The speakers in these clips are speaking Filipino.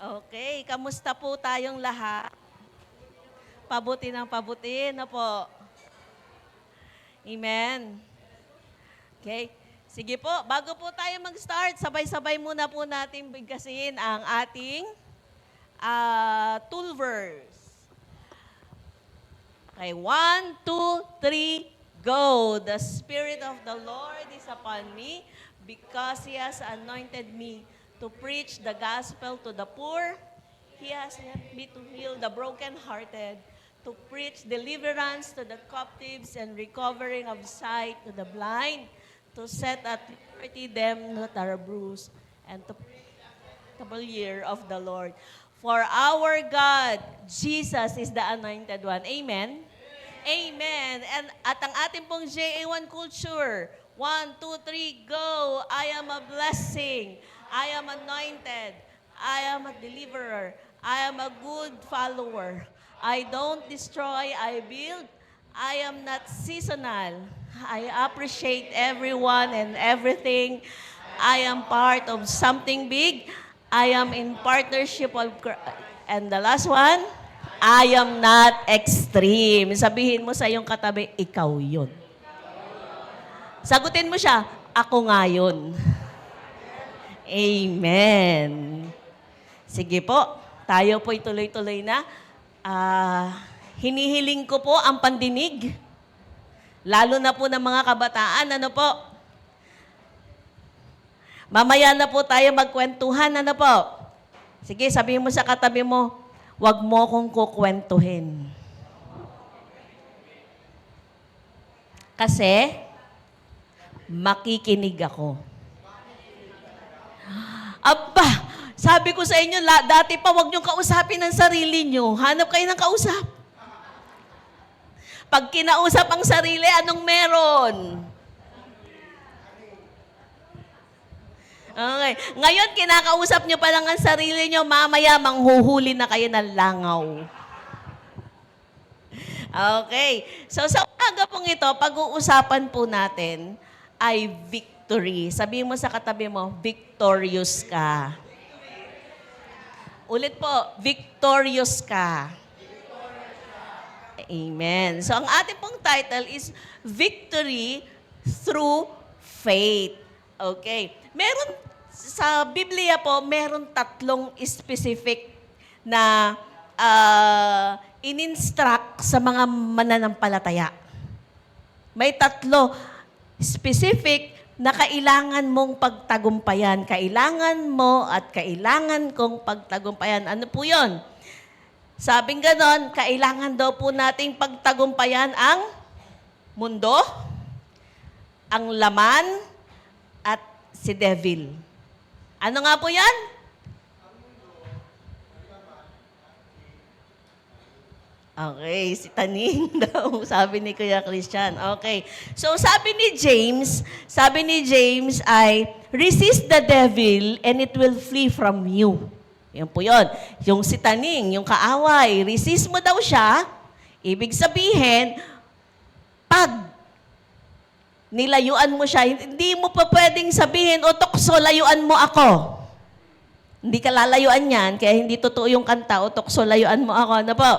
Okay, kamusta po tayong lahat? Pabuti ng pabuti na po. Amen. Okay. Sige po, bago po tayo mag-start, sabay-sabay muna po natin bigkasin ang ating tool verse. Okay, 1, 2, 3, go. The Spirit of the Lord is upon me because He has anointed me to preach the gospel to the poor. He has sent me to heal the brokenhearted, to preach deliverance to the captives and recovering of sight to the blind, to set at liberty them that are bruised, and to preach the year of the Lord. For our God, Jesus is the Anointed One. Amen? Amen. And at ang ating pong JA1 culture, 1, 2, 3, go. I am a blessing. I am anointed. I am a deliverer. I am a good follower. I don't destroy, I build. I am not seasonal. I appreciate everyone and everything. I am part of something big. I am in partnership of, and the last one, I am not extreme. Sabihin mo sa iyong katabi, ikaw yun. Sagutin mo siya, ako nga yun. Amen. Sige po, tayo po tuloy-tuloy na. Hinihiling ko po ang pandinig, lalo na po ng mga kabataan, ano po? Mamaya na po tayo magkwentuhan, ano po? Sige, sabihin mo sa katabi mo, wag mo kong kukwentuhin. Kasi, makikinig ako. Aba, sabi ko sa inyo, dati pa wag niyong kausapin ang sarili niyo. Hanap kayo ng kausap. Pag kinausap ang sarili, anong meron? Okay. Ngayon, kinakausap niyo pa lang ang sarili niyo, mamaya manghuhuli na kayo ng langaw. Okay. So, sa umaga pong ito, pag-uusapan po natin ay victory. Sabihin mo sa katabi mo, victorious ka. Ulit po, victorious ka. Amen. So, ang ating pong title is Victory Through Faith. Okay. Meron, sa Biblia po, meron tatlong specific na in-instruct sa mga mananampalataya. May tatlo specific na kailangan mong pagtagumpayan. Kailangan mo at kailangan kong pagtagumpayan. Ano po yun? Sabing ganon, kailangan daw po nating pagtagumpayan ang mundo, ang laman, at si devil. Ano nga po yan? Okay, si Taning daw, sabi ni Kuya Christian. Okay. So sabi ni James ay, resist the devil and it will flee from you. Yan po yun. Yung si Taning, yung kaaway, resist mo daw siya, ibig sabihin, pag nilayuan mo siya, hindi mo pa pwedeng sabihin, o tukso, layuan mo ako. Hindi ka lalayuan yan, kaya hindi totoo yung kanta, o tukso, layuan mo ako. Ano po?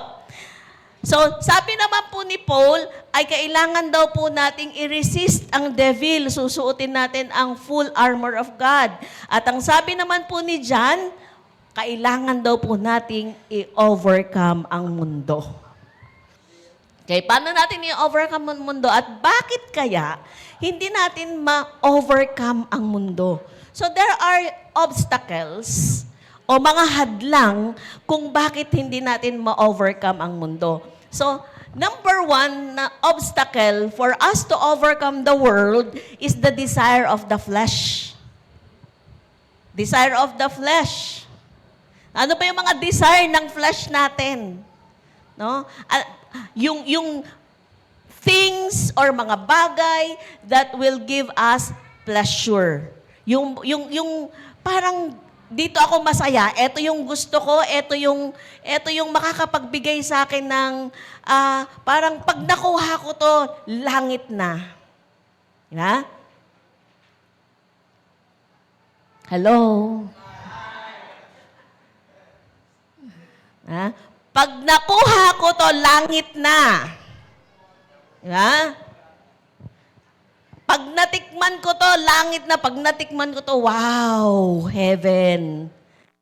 So, sabi naman po ni Paul, ay kailangan daw po nating i-resist ang devil. Susuotin natin ang full armor of God. At ang sabi naman po ni John, kailangan daw po nating i-overcome ang mundo. Okay, paano natin i-overcome ang mundo? At bakit kaya hindi natin ma-overcome ang mundo? So, there are obstacles o mga hadlang kung bakit hindi natin ma-overcome ang mundo. So, number one na obstacle for us to overcome the world is the desire of the flesh. Desire of the flesh. Ano ba yung mga desire ng flesh natin? No? Yung things or mga bagay that will give us pleasure. Yung parang dito ako masaya, ito yung gusto ko, ito yung makakapagbigay sa akin ng, parang pag nakuha ko to, langit na. Ha? Hello? Ha? Pag nakuha ko to, langit na. Diba? Pag natikman ko to, langit na. Pag natikman ko to, wow, heaven.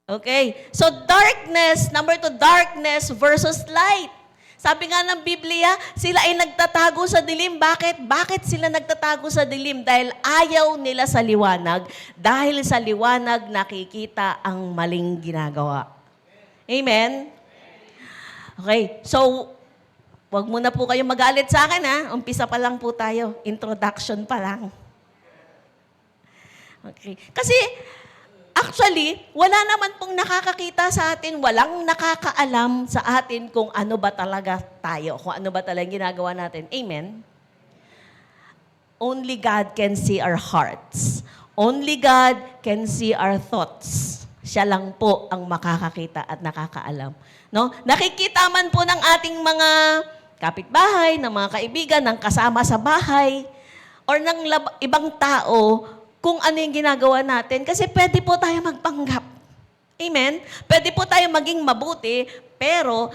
Okay? So darkness, number 2, darkness versus light. Sabi nga ng Biblia, sila ay nagtatago sa dilim. Bakit? Bakit sila nagtatago sa dilim? Dahil ayaw nila sa liwanag. Dahil sa liwanag, nakikita ang maling ginagawa. Amen? Okay, so, wag muna po kayong magalit sa akin, ha? Umpisa pa lang po tayo. Introduction pa lang. Okay. Kasi, actually, wala naman pong nakakakita sa atin, walang nakakaalam sa atin kung ano ba talaga tayo, kung ano ba talaga ginagawa natin. Amen? Only God can see our hearts. Only God can see our thoughts. Siya lang po ang makakakita at nakakaalam. No? Nakikita man po ng ating mga kapitbahay, ng mga kaibigan, ng kasama sa bahay, or ng ibang tao, kung ano yung ginagawa natin. Kasi pwede po tayo magpanggap. Amen? Pwede po tayo maging mabuti, pero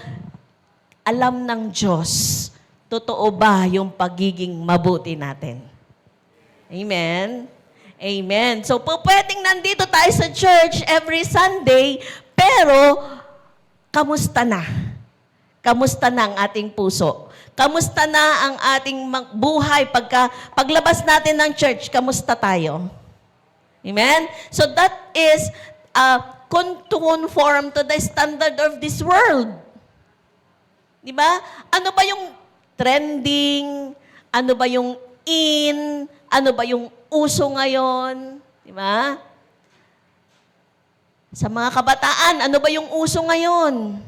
alam ng Diyos, totoo ba yung pagiging mabuti natin? Amen? Amen. So, po pwedeng nandito tayo sa church every Sunday, pero kamusta na? Kamusta na ang ating puso? Kamusta na ang ating buhay paglabas natin ng church? Kamusta tayo? Amen? So that is to conform to the standard of this world. Di ba? Ano ba yung trending? Ano ba yung in? Ano ba yung uso ngayon? Di ba? Sa mga kabataan, ano ba yung uso ngayon?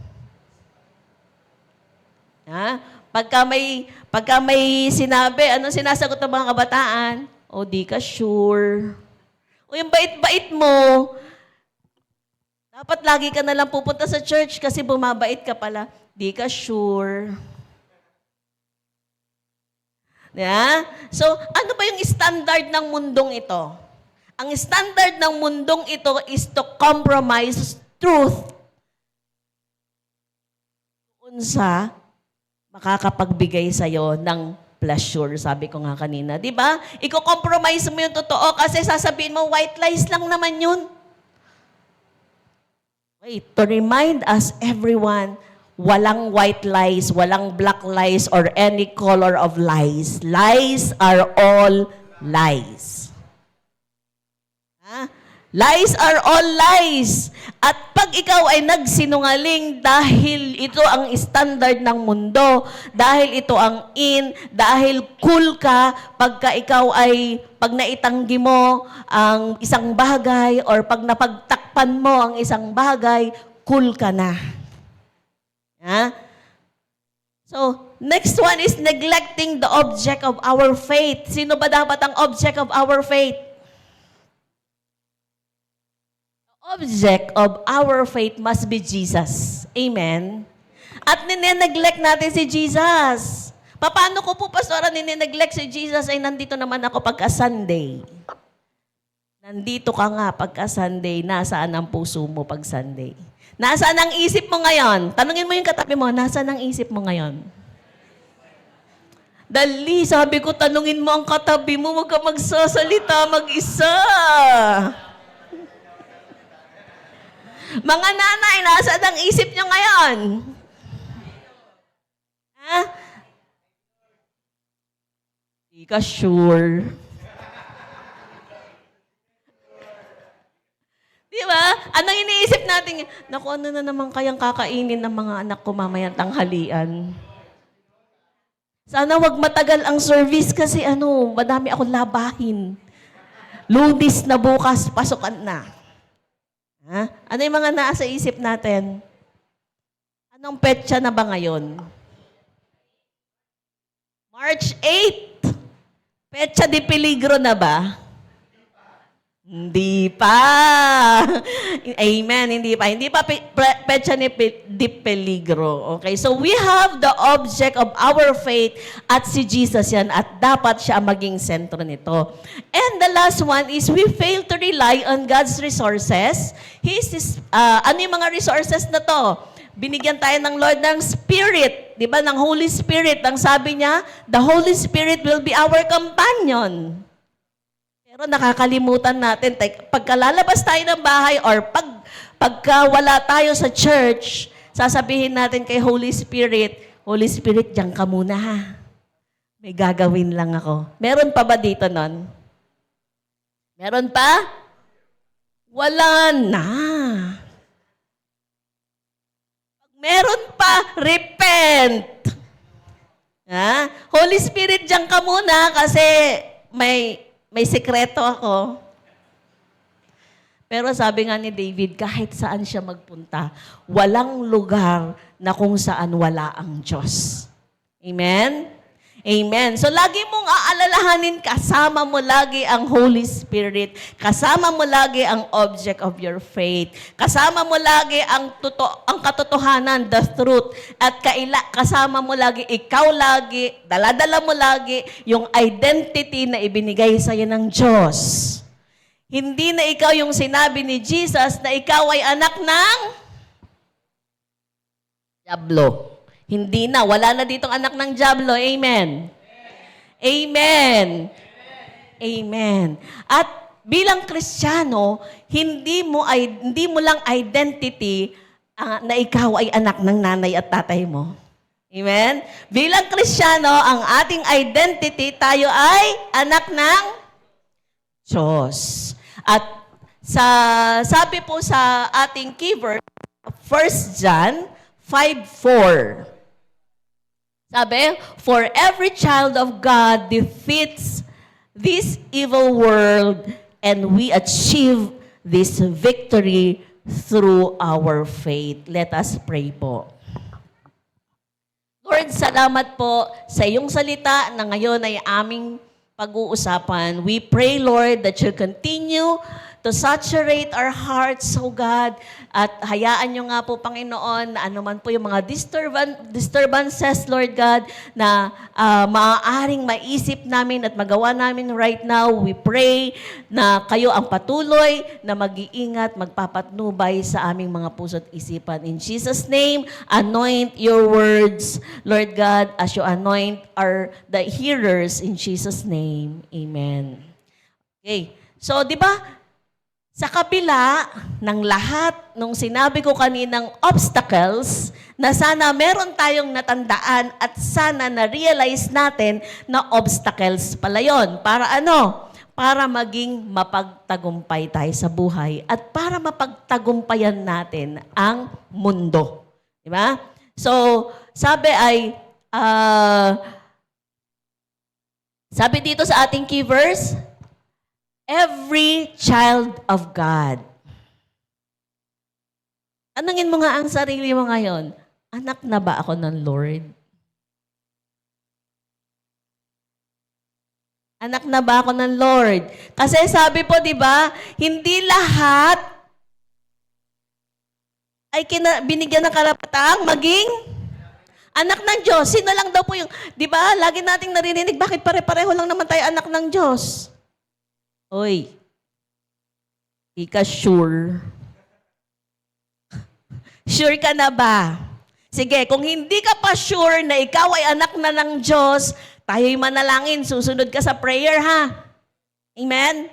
Ha? Pagka may sinabi, anong sinasagot ng mga kabataan? O, di ka sure. O, yung bait-bait mo, dapat lagi ka na lang pupunta sa church kasi bumabait ka pala. Di ka sure. Yeah? So, ano ba yung standard ng mundong ito? Ang standard ng mundong ito is to compromise truth kung sa makakapagbigay sa'yo ng pleasure, sabi ko nga kanina. Di ba? Iko-compromise mo yung totoo kasi sasabihin mo, white lies lang naman yun. Wait, to remind us, everyone, walang white lies, walang black lies, or any color of lies. Lies are all lies. Ha? Lies are all lies. At pag ikaw ay nagsinungaling dahil ito ang standard ng mundo, dahil ito ang in, dahil cool ka, pagka ikaw ay, pag naitanggi mo ang isang bagay, or pag napagtakpan mo ang isang bagay, cool ka na. Ha? So, next one is neglecting the object of our faith. Sino ba dapat ang object of our faith? Object of our faith must be Jesus. Amen? At nine-neglect natin si Jesus. Paano ko po, Pastora, nine-neglect si Jesus? Ay, nandito naman ako pagka-Sunday. Nandito ka nga pagka-Sunday. Nasaan ang puso mo pag Sunday? Nasaan ang isip mo ngayon? Tanungin mo yung katabi mo, nasaan ang isip mo ngayon? Dali, sabi ko, tanungin mo ang katabi mo, huwag ka magsasalita mag-isa. Mga nanay, nasaan ang isip nyo ngayon? Ha? Di ka sure. Di ba? Anong iniisip natin? Naku, ano na naman kayang kakainin ng mga anak ko mamayang tanghalian? Sana wag matagal ang service kasi madami akong labahin. Lunes na bukas, pasukan na. Ha? Ano yung mga nasa isip natin? Anong petsa na ba ngayon? March 8. Petsa de peligro na ba? Hindi pa. Amen, hindi pa. Hindi pa petsa de peligro. Okay, so we have the object of our faith at si Jesus yan at dapat siya maging sentro nito. And the last one is we fail to rely on God's resources. Ano yung mga resources na to? binigyan tayo ng Lord ng Spirit, di ba? Ng Holy Spirit. Ang sabi niya, the Holy Spirit will be our companion. Pero nakakalimutan natin, pagkalalabas tayo ng bahay or pagka wala tayo sa church, sasabihin natin kay Holy Spirit, Holy Spirit, diyan ka muna ha. May gagawin lang ako. Meron pa ba dito nun? Meron pa? Wala na. Pag meron pa, repent. Ha? Holy Spirit, diyan ka muna kasi may sekreto ako. Pero sabi nga ni David, kahit saan siya magpunta, walang lugar na kung saan wala ang Diyos. Amen? Amen. So lagi mong aalalahanin, kasama mo lagi ang Holy Spirit. Kasama mo lagi ang object of your faith. Kasama mo lagi ang katotohanan, the truth. At kasama mo lagi, ikaw lagi, daladala mo lagi yung identity na ibinigay sa'yo ng Diyos. Hindi na ikaw yung sinabi ni Jesus na ikaw ay anak ng Diablo. Hindi na. Wala na ditong anak ng Diablo. Amen. Amen. Amen. At bilang Kristiyano, hindi mo lang identity na ikaw ay anak ng nanay at tatay mo. Amen? Bilang Kristiyano, ang ating identity, tayo ay anak ng Diyos. At sabi po sa ating key verse, 1 John 5:4. Sabi, for every child of God defeats this evil world and we achieve this victory through our faith. Let us pray po. Lord, salamat po sa iyong salita na ngayon ay aming pag-uusapan. We pray, Lord, that you continue to saturate our hearts, oh God, at hayaan nyo nga po, Panginoon, na anuman po yung mga disturbances, Lord God, na maaaring maisip namin at magawa namin right now. We pray na kayo ang patuloy na mag-iingat, magpapatnubay sa aming mga puso't isipan. In Jesus' name, anoint your words, Lord God, as you anoint the hearers in Jesus' name. Amen. Okay. So, di ba, sa kabila ng lahat nung sinabi ko kaninang obstacles, na sana meron tayong natandaan at sana na-realize natin na obstacles pala yun. Para ano? Para maging mapagtagumpay tayo sa buhay at para mapagtagumpayan natin ang mundo. Di ba? So, sabi dito sa ating key verse, every child of God. Tanungin mo nga ang sarili mo ngayon, anak na ba ako ng Lord? Anak na ba ako ng Lord? Kasi sabi po, di ba, hindi lahat ay binigyan ng karapatang maging anak ng Diyos. Sino lang daw po yung, di ba, lagi nating narinig, bakit pare-pareho lang naman tayo anak ng Diyos? Oy, ika sure. Sure ka na ba? Sige, kung hindi ka pa sure na ikaw ay anak na ng Diyos, tayo'y manalangin, susunod ka sa prayer, ha? Amen?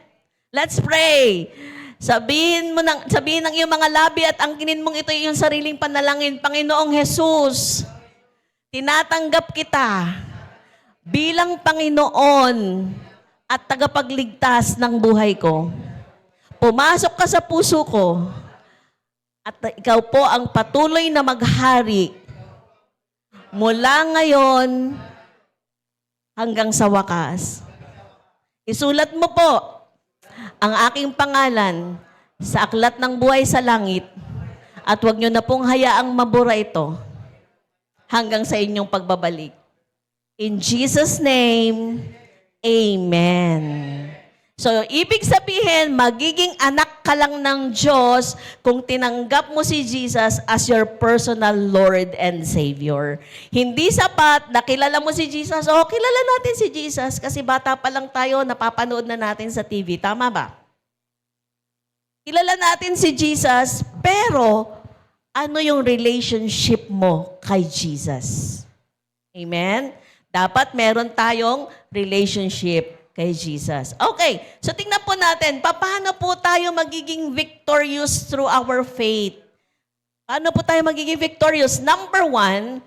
Let's pray. Sabihin ng iyong mga labi at angkinin mong ito yung sariling panalangin. Panginoong Jesus, tinatanggap kita bilang Panginoon at tagapagligtas ng buhay ko. Pumasok ka sa puso ko at ikaw po ang patuloy na maghari mula ngayon hanggang sa wakas. Isulat mo po ang aking pangalan sa aklat ng buhay sa langit at huwag niyo na pong hayaang mabura ito hanggang sa inyong pagbabalik. In Jesus' name, Amen. So, ibig sabihin, magiging anak ka lang ng Diyos kung tinanggap mo si Jesus as your personal Lord and Savior. Hindi sapat na kilala mo si Jesus. O, kilala natin si Jesus kasi bata pa lang tayo, napapanood na natin sa TV. Tama ba? Kilala natin si Jesus, pero ano yung relationship mo kay Jesus. Amen? Dapat meron tayong relationship kay Jesus. Okay, so tingnan po natin, paano po tayo magiging victorious through our faith? Paano po tayo magiging victorious? Number 1,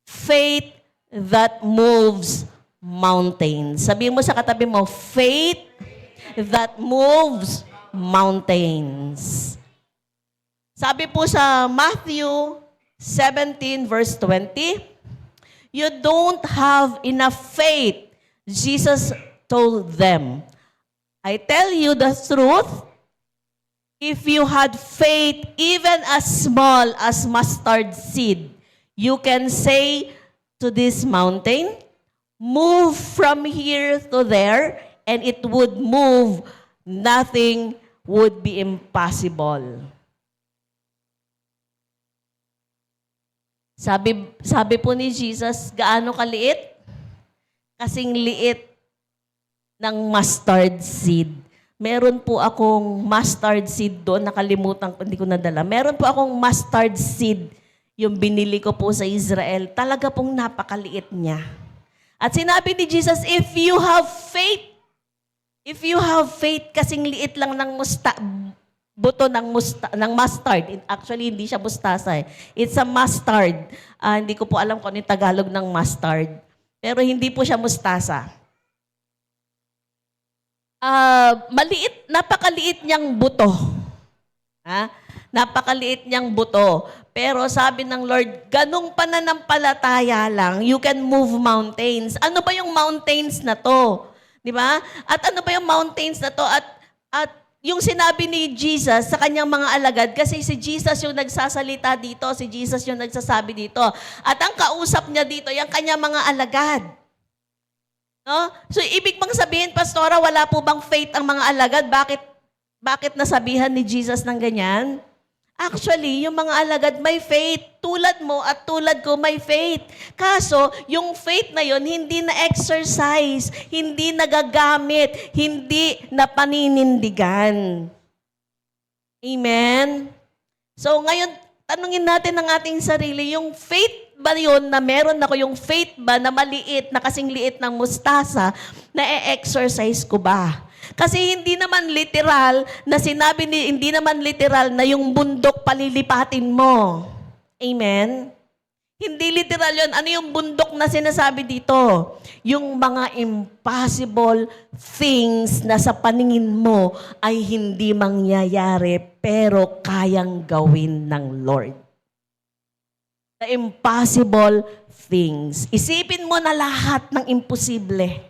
faith that moves mountains. Sabihin mo sa katabi mo, faith that moves mountains. Sabi po sa Matthew 17 verse 20, you don't have enough faith. Jesus told them, I tell you the truth, if you had faith even as small as mustard seed, you can say to this mountain, move from here to there, and it would move. Nothing would be impossible. Sabi po ni Jesus, gaano kaliit? Kasing liit ng mustard seed. Meron po akong mustard seed doon, nakalimutan ko, hindi ko nadala. Meron po akong mustard seed, yung binili ko po sa Israel. Talaga pong napakaliit niya. At sinabi ni Jesus, if you have faith, kasing liit lang ng buto ng mustard. Actually, hindi siya mustasa. It's a mustard. Hindi ko po alam kung ano yung Tagalog ng mustard. Pero hindi po siya mustasa. Napakaliit niyang buto. Napakaliit niyang buto. Pero sabi ng Lord, ganung pananampalataya lang, you can move mountains. Ano ba yung mountains na to? Di ba? At ano ba yung mountains na to? At yung sinabi ni Jesus sa kanyang mga alagad, kasi si Jesus yung nagsasalita dito, si Jesus yung nagsasabi dito. At ang kausap niya dito, yung kanyang mga alagad. No? So, ibig bang sabihin, Pastora, wala po bang faith ang mga alagad? Bakit nasabihan ni Jesus ng ganyan? Actually, yung mga alagad may faith. Tulad mo at tulad ko may faith. Kaso, yung faith na yon hindi na-exercise, hindi nagagamit, hindi na paninindigan. Amen? So, ngayon, tanungin natin ang ating sarili, yung faith ba yun na meron ako, yung faith ba na maliit, na kasing liit ng mustasa, na-exercise ko ba? Kasi hindi naman literal na yung bundok palilipatin mo. Amen? Hindi literal yun. Ano yung bundok na sinasabi dito? Yung mga impossible things na sa paningin mo ay hindi mangyayari pero kayang gawin ng Lord. The impossible things. Isipin mo na lahat ng imposible.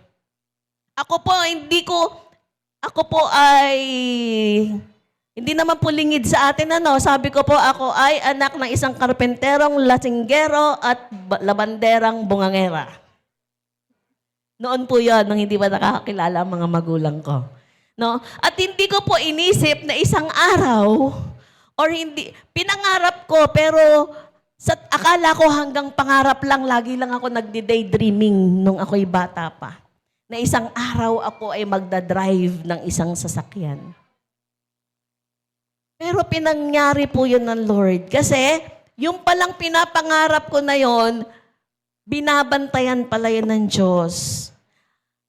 Ako po ay, hindi naman po lingid sa atin, sabi ko po, ako ay anak ng isang karpenterong lasinggero at labanderang bungangera. Noon po yun, nung hindi pa nakakakilala ang mga magulang ko. No? At hindi ko po inisip na isang araw, or hindi, pinangarap ko, pero akala ko hanggang pangarap lang, lagi lang ako nagdi-daydreaming nung ako'y bata pa. Na isang araw ako ay magdadrive ng isang sasakyan. Pero pinangyari po yun ng Lord. Kasi yung palang pinapangarap ko na yon, binabantayan pala yun ng Diyos.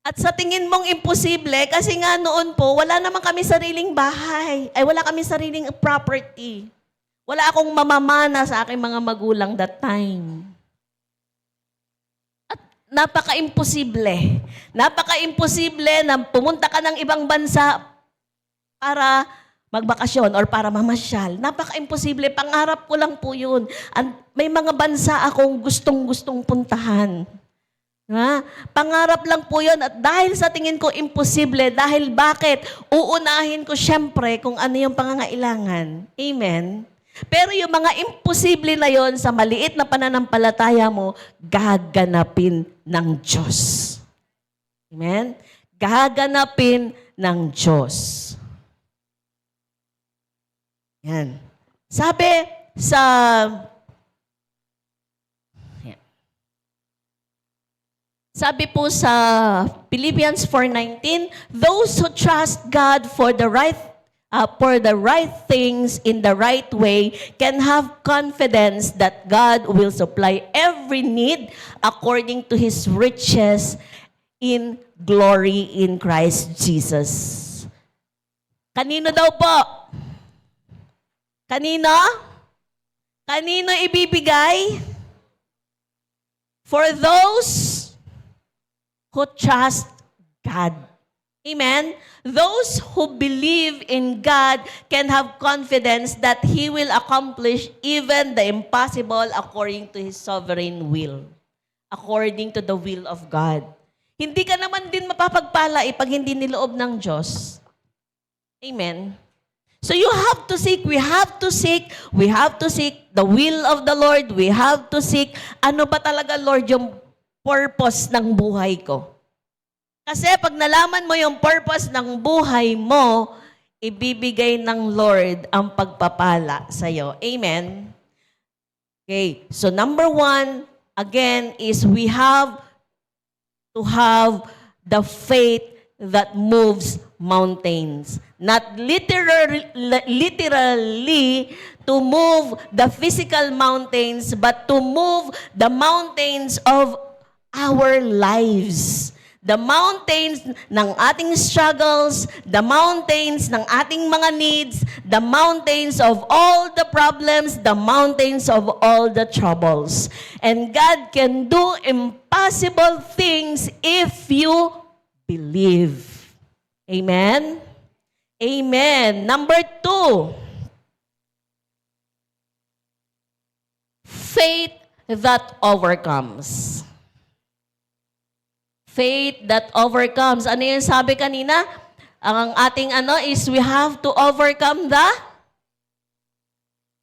At sa tingin mong imposible, kasi nga noon po, wala naman kami sariling bahay. Ay, wala kami sariling property. Wala akong mamamana sa aking mga magulang that time. Napaka-imposible. Napaka-imposible na pumunta ka ng ibang bansa para magbakasyon or para mamasyal. Napaka-imposible. Pangarap ko lang po yun. May mga bansa akong gustong-gustong puntahan. Pangarap lang po yun. At dahil sa tingin ko imposible, dahil bakit? Uunahin ko syempre kung ano yung pangangailangan. Amen? Pero yung mga imposible na yon sa maliit na pananampalataya mo, gaganapin ng Diyos. Amen? Gaganapin ng Diyos. Yan. Sabi po sa Philippians 4:19, those who trust God for the right for the right things in the right way can have confidence that God will supply every need according to His riches in glory in Christ Jesus. Kanino daw po? Kanino? Kanino ibibigay? For those who trust God. Amen? Those who believe in God can have confidence that He will accomplish even the impossible according to His sovereign will. According to the will of God. Hindi ka naman din mapapagpala pag hindi niloob ng Diyos. Amen? So you have to seek, we have to seek the will of the Lord. We have to seek, ano ba talaga, Lord, yung purpose ng buhay ko? Kasi pag nalaman mo yung purpose ng buhay mo, ibibigay ng Lord ang pagpapala sa'yo. Amen? Okay, so number 1, again, is we have to have the faith that moves mountains. Not literally to move the physical mountains, but to move the mountains of our lives. The mountains ng ating struggles, the mountains ng ating mga needs, the mountains of all the problems, the mountains of all the troubles. And God can do impossible things if you believe. Amen? Amen. Number 2, faith that overcomes. Faith that overcomes. Ano yung sabi kanina? Ang ating is we have to overcome the...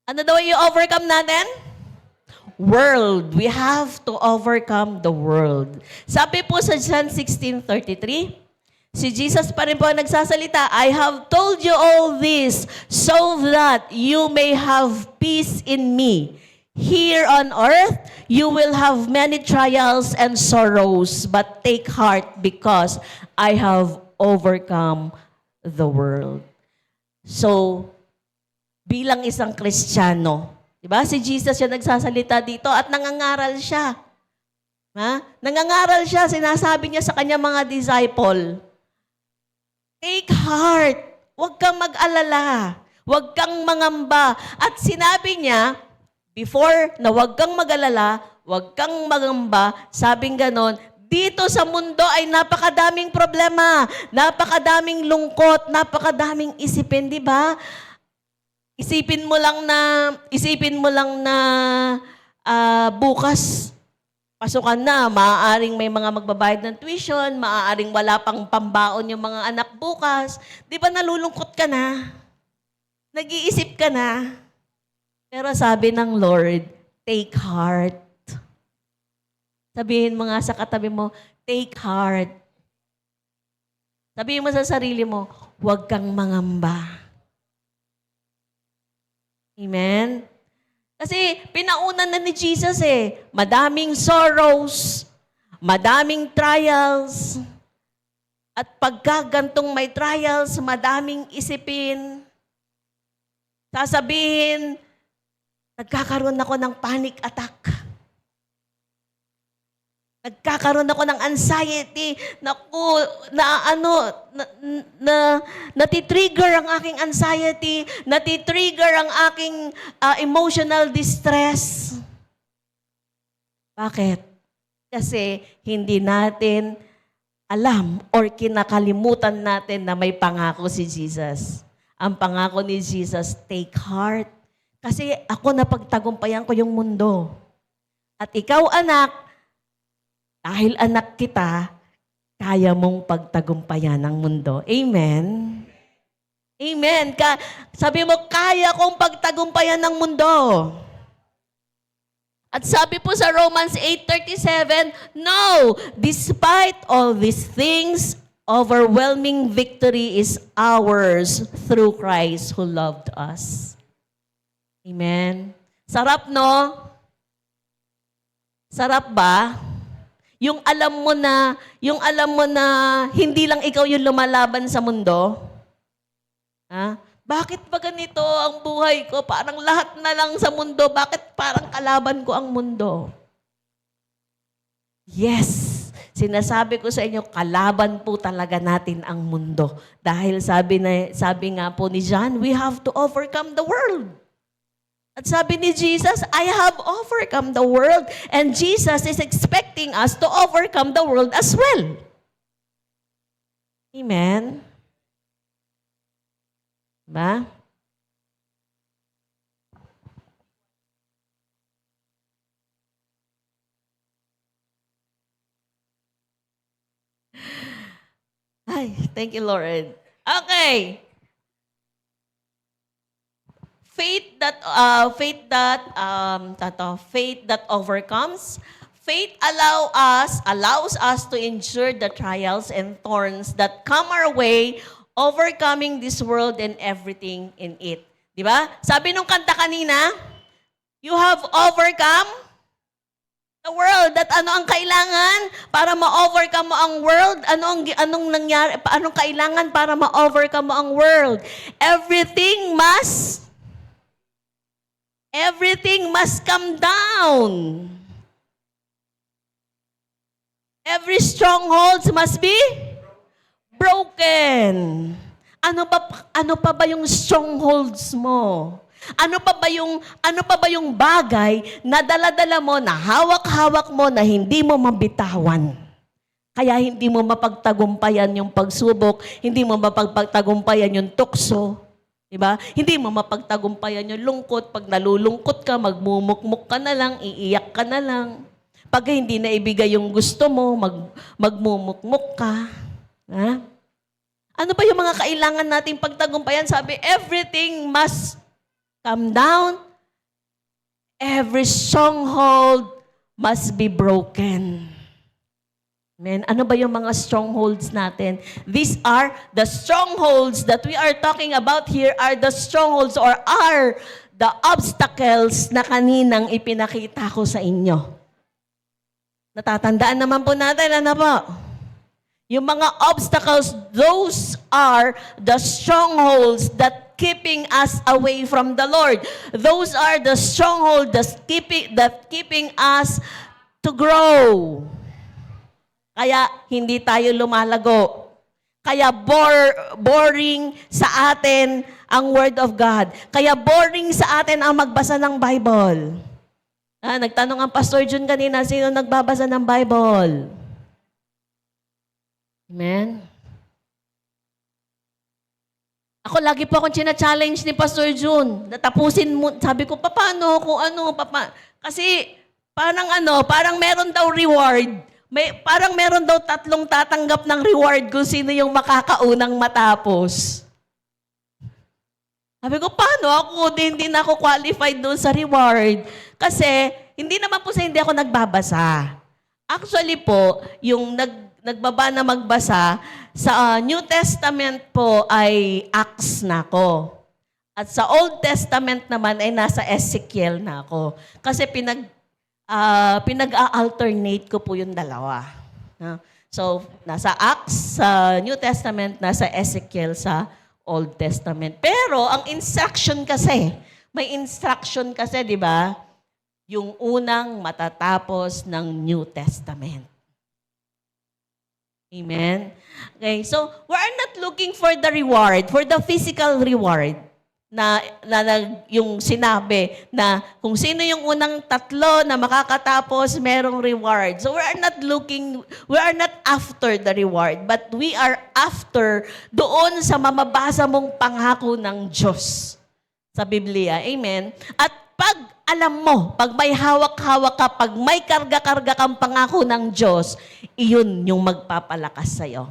Ano daw yung overcome natin? World. We have to overcome the world. Sabi po sa John 16:33, si Jesus pa rin po nagsasalita, I have told you all this so that you may have peace in me. Here on earth, you will have many trials and sorrows, but take heart because I have overcome the world. So, bilang isang Kristiyano, diba? Si Jesus yung nagsasalita dito at nangangaral siya. Ha? Nangangaral siya, sinasabi niya sa kanya mga disciple, take heart. Huwag kang mag-alala. Huwag kang mangamba. At sinabi niya, before na huwag kang mag-alala, huwag kang mangamba, sabing ganon, dito sa mundo ay napakadaming problema, napakadaming lungkot, napakadaming isipin, di ba? Isipin mo lang na bukas, pasukan na, maaaring may mga magbabayad ng tuition, maaaring wala pang pambaon yung mga anak bukas. Di ba nalulungkot ka na? Nag-iisip ka na? Pero sabi ng Lord, take heart. Sabihin mo nga sa katabi mo, take heart. Sabihin mo sa sarili mo, huwag kang mangamba. Amen? Kasi pinaunan na ni Jesus madaming sorrows, madaming trials, at pagka gantong may trials, madaming isipin, sasabihin, nagkakaroon ako ng panic attack. Nagkakaroon ako ng anxiety, natitrigger ang aking anxiety, natitrigger ang aking emotional distress. Bakit? Kasi hindi natin alam or kinakalimutan natin na may pangako si Jesus. Ang pangako ni Jesus, take heart. Kasi ako napagtagumpayan ko yung mundo. At ikaw, anak, dahil anak kita, kaya mong pagtagumpayan ng mundo. Amen? Amen. Sabi mo, kaya kong pagtagumpayan ng mundo. At sabi po sa Romans 8:37, no, despite all these things, overwhelming victory is ours through Christ who loved us. Amen? Sarap, no? Sarap ba? Yung alam mo na hindi lang ikaw yung lumalaban sa mundo. Ha? Bakit ba ganito ang buhay ko? Parang lahat na lang sa mundo. Bakit parang kalaban ko ang mundo? Yes! Sinasabi ko sa inyo, kalaban po talaga natin ang mundo. Dahil sabi nga po ni John, we have to overcome the world. At sabi ni Jesus, I have overcome the world. And Jesus is expecting us to overcome the world as well. Amen? Diba? Ay, thank you, Lord. Okay. Faith that overcomes. Faith allows us to endure the trials and thorns that come our way, overcoming this world and everything in it. Di ba? Sabi nung kanta kanina, you have overcome the world. At ano ang kailangan para ma-overcome mo ang world? Anong nangyari? Anong kailangan para ma-overcome mo ang world? Everything must come down. Every strongholds must be broken. Ano pa ba yung strongholds mo? Ano pa ba yung bagay na dala-dala mo, na hawak-hawak mo, na hindi mo mabitawan? Kaya hindi mo mapagtagumpayan yung pagsubok, hindi mo mapagtagumpayan yung tukso, di ba? Hindi mo mapagtagumpayan yung lungkot. Pag nalulungkot ka, magmumukmuk ka na lang, iiyak ka na lang. Pag hindi na ibigay yung gusto mo, magmumukmuk ka. Ha? Ano ba yung mga kailangan nating pagtagumpayan? Sabi, everything must come down. Every stronghold must be broken. Amen. Ano ba yung mga strongholds natin? These are the strongholds that we are talking about here, are the strongholds or are the obstacles na kaninang ipinakita ko sa inyo. Natatandaan naman po natin, ano po? Yung mga obstacles, those are the strongholds that keeping us away from the Lord. Those are the strongholds that keeping us to grow. Kaya hindi tayo lumalago. Kaya boring sa atin ang Word of God. Kaya boring sa atin ang magbasa ng Bible. Nagtanong ang Pastor Jun kanina, sino nagbabasa ng Bible? Amen? Ako lagi po akong china-challenge ni Pastor Jun. Natapusin mo, sabi ko, paano? Kasi parang meron daw reward. Parang meron daw 3 tatanggap ng reward kung sino yung makakaunang matapos. Sabi ko, paano ako? Hindi na ako qualified doon sa reward. Kasi, hindi naman po sa hindi ako nagbabasa. Actually po, yung nagbaba na magbasa, sa New Testament po ay Acts na ako. At sa Old Testament naman ay nasa Ezekiel na ako. Kasi pinag-alternate ko po yung dalawa. So, nasa Acts sa New Testament, nasa Ezekiel sa Old Testament. Pero, ang instruction kasi, may instruction kasi, di ba? Yung unang matatapos ng New Testament. Amen? Okay, so, we're not looking for the reward, for the physical reward, na yung sinabi na kung sino yung unang 3 na makakatapos, merong reward. So we are not after the reward, but we are after doon sa mamabasa mong pangako ng Diyos sa Biblia. Amen? At pag alam mo, pag may hawak-hawak ka, pag may karga-karga kang pangako ng Diyos, iyon yung magpapalakas sa'yo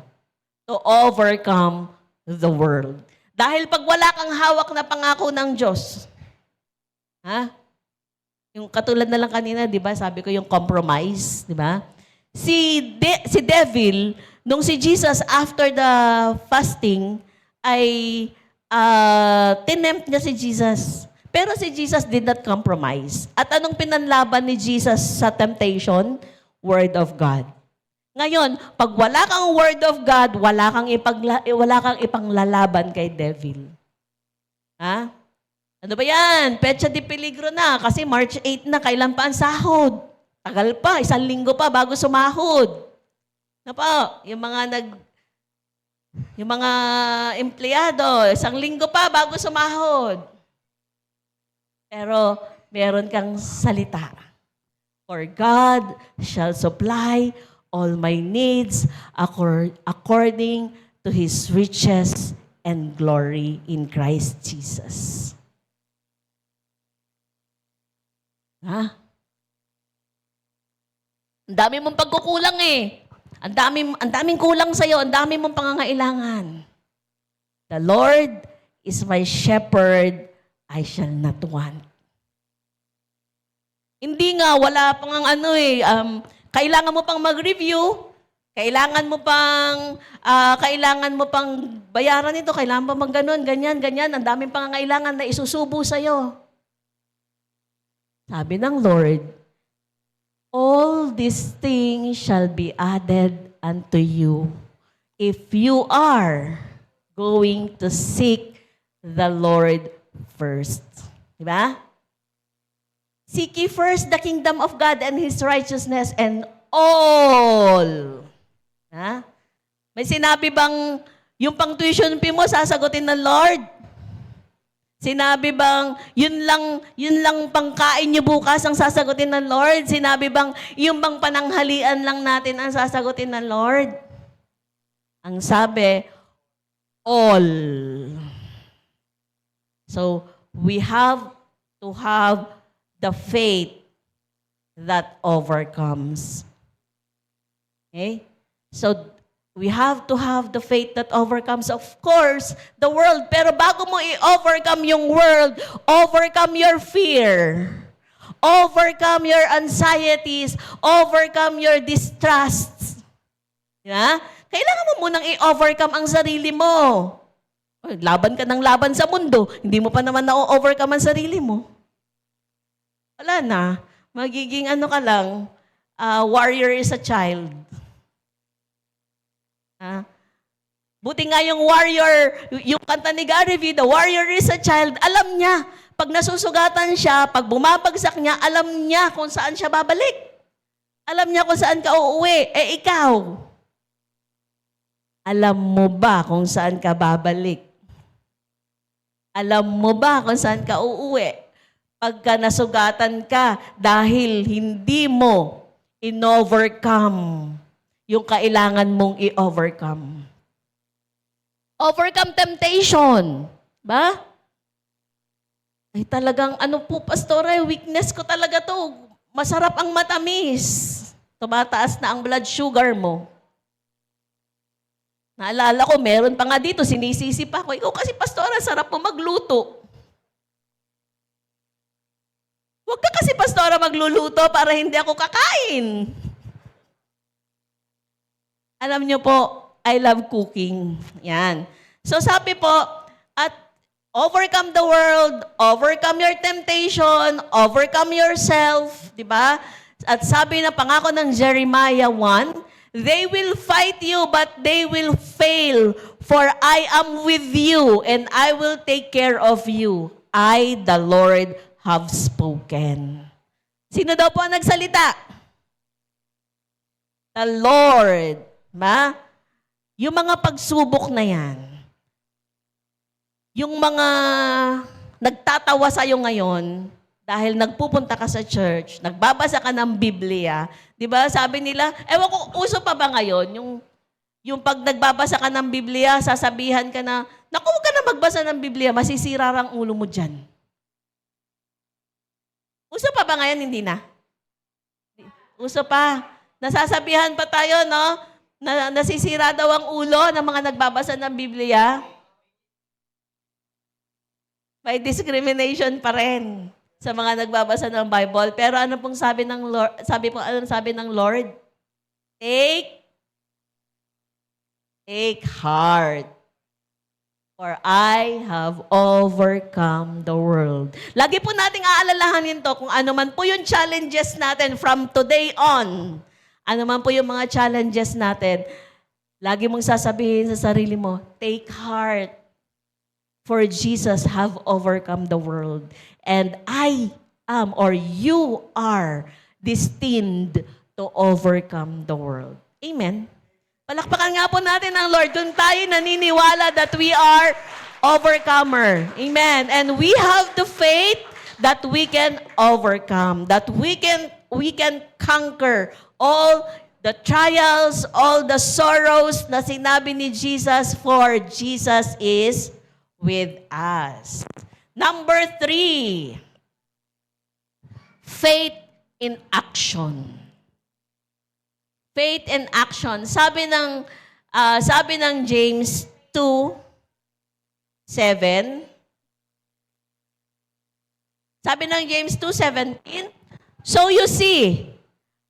to overcome the world. Dahil pag wala kang hawak na pangako ng Diyos, yung katulad na lang kanina, di ba, sabi ko yung compromise, di ba? Si devil, nung si Jesus after the fasting, ay tinempt niya si Jesus. Pero si Jesus did not compromise. At anong pinanlaban ni Jesus sa temptation? Word of God. Ngayon, pag wala kang Word of God, wala kang ipanglalaban kay devil. Ha? Ano ba yan? Petsa de peligro na kasi March 8 na, kailan pa ang sahod? Tagal pa, 1 linggo pa bago sumahod. Na po, yung mga empleyado, 1 linggo pa bago sumahod. Pero meron kang salita. For God shall supply all my needs according to His riches and glory in Christ Jesus. Ha? Ang dami mong pagkukulang eh. Ang daming kulang sa'yo, ang dami mong pangangailangan. The Lord is my shepherd, I shall not want. Hindi nga, wala pang kailangan mo pang mag-review, kailangan mo pang bayaran ito, kailangan pa mag ganun, ganyan, ang daming pangangailangan na isusubo sa'yo. Sabi ng Lord, all these things shall be added unto you if you are going to seek the Lord first. Diba? Seek ye first the kingdom of God and His righteousness and all. Ha? May sinabi bang yung pang tuition fee mo sasagutin ng Lord? Sinabi bang yun lang pangkain niyo bukas ang sasagutin ng Lord? Sinabi bang yung bang pananghalian lang natin ang sasagutin ng Lord? Ang sabi, all. So, we have to have the faith that overcomes. Okay? So, we have to have the faith that overcomes, of course, the world. Pero bago mo i-overcome yung world, overcome your fear. Overcome your anxieties. Overcome your distrusts. Yeah? Kailangan mo munang i-overcome ang sarili mo. Laban ka ng laban sa mundo. Hindi mo pa naman na-overcome ang sarili mo. Wala na. Magiging ka lang, warrior is a child. Buti nga yung warrior, yung kanta ni Gary V, the warrior is a child, alam niya. Pag nasusugatan siya, pag bumabagsak niya, alam niya kung saan siya babalik. Alam niya kung saan ka uuwi. Ikaw, alam mo ba kung saan ka babalik? Alam mo ba kung saan ka uuwi? Pagka nasugatan ka dahil hindi mo in-overcome yung kailangan mong i-overcome. Overcome temptation. Ba? Ay talagang, pastora, weakness ko talaga to. Masarap ang matamis. Tumataas na ang blood sugar mo. Naalala ko, meron pa nga dito, sinisisi pa ako. Ikaw kasi, pastora, sarap mo magluto. Huwag ka kasi, pastora, magluluto para hindi ako kakain. Alam niyo po, I love cooking. Yan. So sabi po, at overcome the world, overcome your temptation, overcome yourself, di ba? At sabi na pangako ng Jeremiah 1, they will fight you, but they will fail, for I am with you, and I will take care of you. I, the Lord, have spoken. Sino daw po ang nagsalita? The Lord. Yung mga pagsubok na yan, yung mga nagtatawa sa'yo ngayon, dahil nagpupunta ka sa church, nagbabasa ka ng Biblia, di ba? Sabi nila, ewan ko, uso pa ba ngayon? Yung pag nagbabasa ka ng Biblia, sasabihan ka na, naku, huwag ka na magbasa ng Biblia, masisira ang ulo mo dyan. Uso pa ba ngayon? Hindi na. Uso pa. Nasasabihan pa tayo, no? Na nasisira daw ang ulo ng mga nagbabasa ng Biblia. May discrimination pa rin sa mga nagbabasa ng Bible. Pero ano pong sabi ng Lord? Ano sabi ng Lord? Take heart. For I have overcome the world. Lagi po nating aalalahanin to kung ano man po yung challenges natin from today on. Ano man po yung mga challenges natin, lagi mong sasabihin sa sarili mo, take heart. For Jesus have overcome the world. And I am, or you are, destined to overcome the world. Amen. Palakpakan nga po natin ang Lord kung tayo naniniwala that we are overcomer. Amen. And we have the faith that we can overcome, that we can conquer all the trials, all the sorrows na sinabi ni Jesus, for Jesus is with us. Number 3, faith in action. Faith in action. Sabi ng James 2:7. Sabi ng James 2:17, so you see,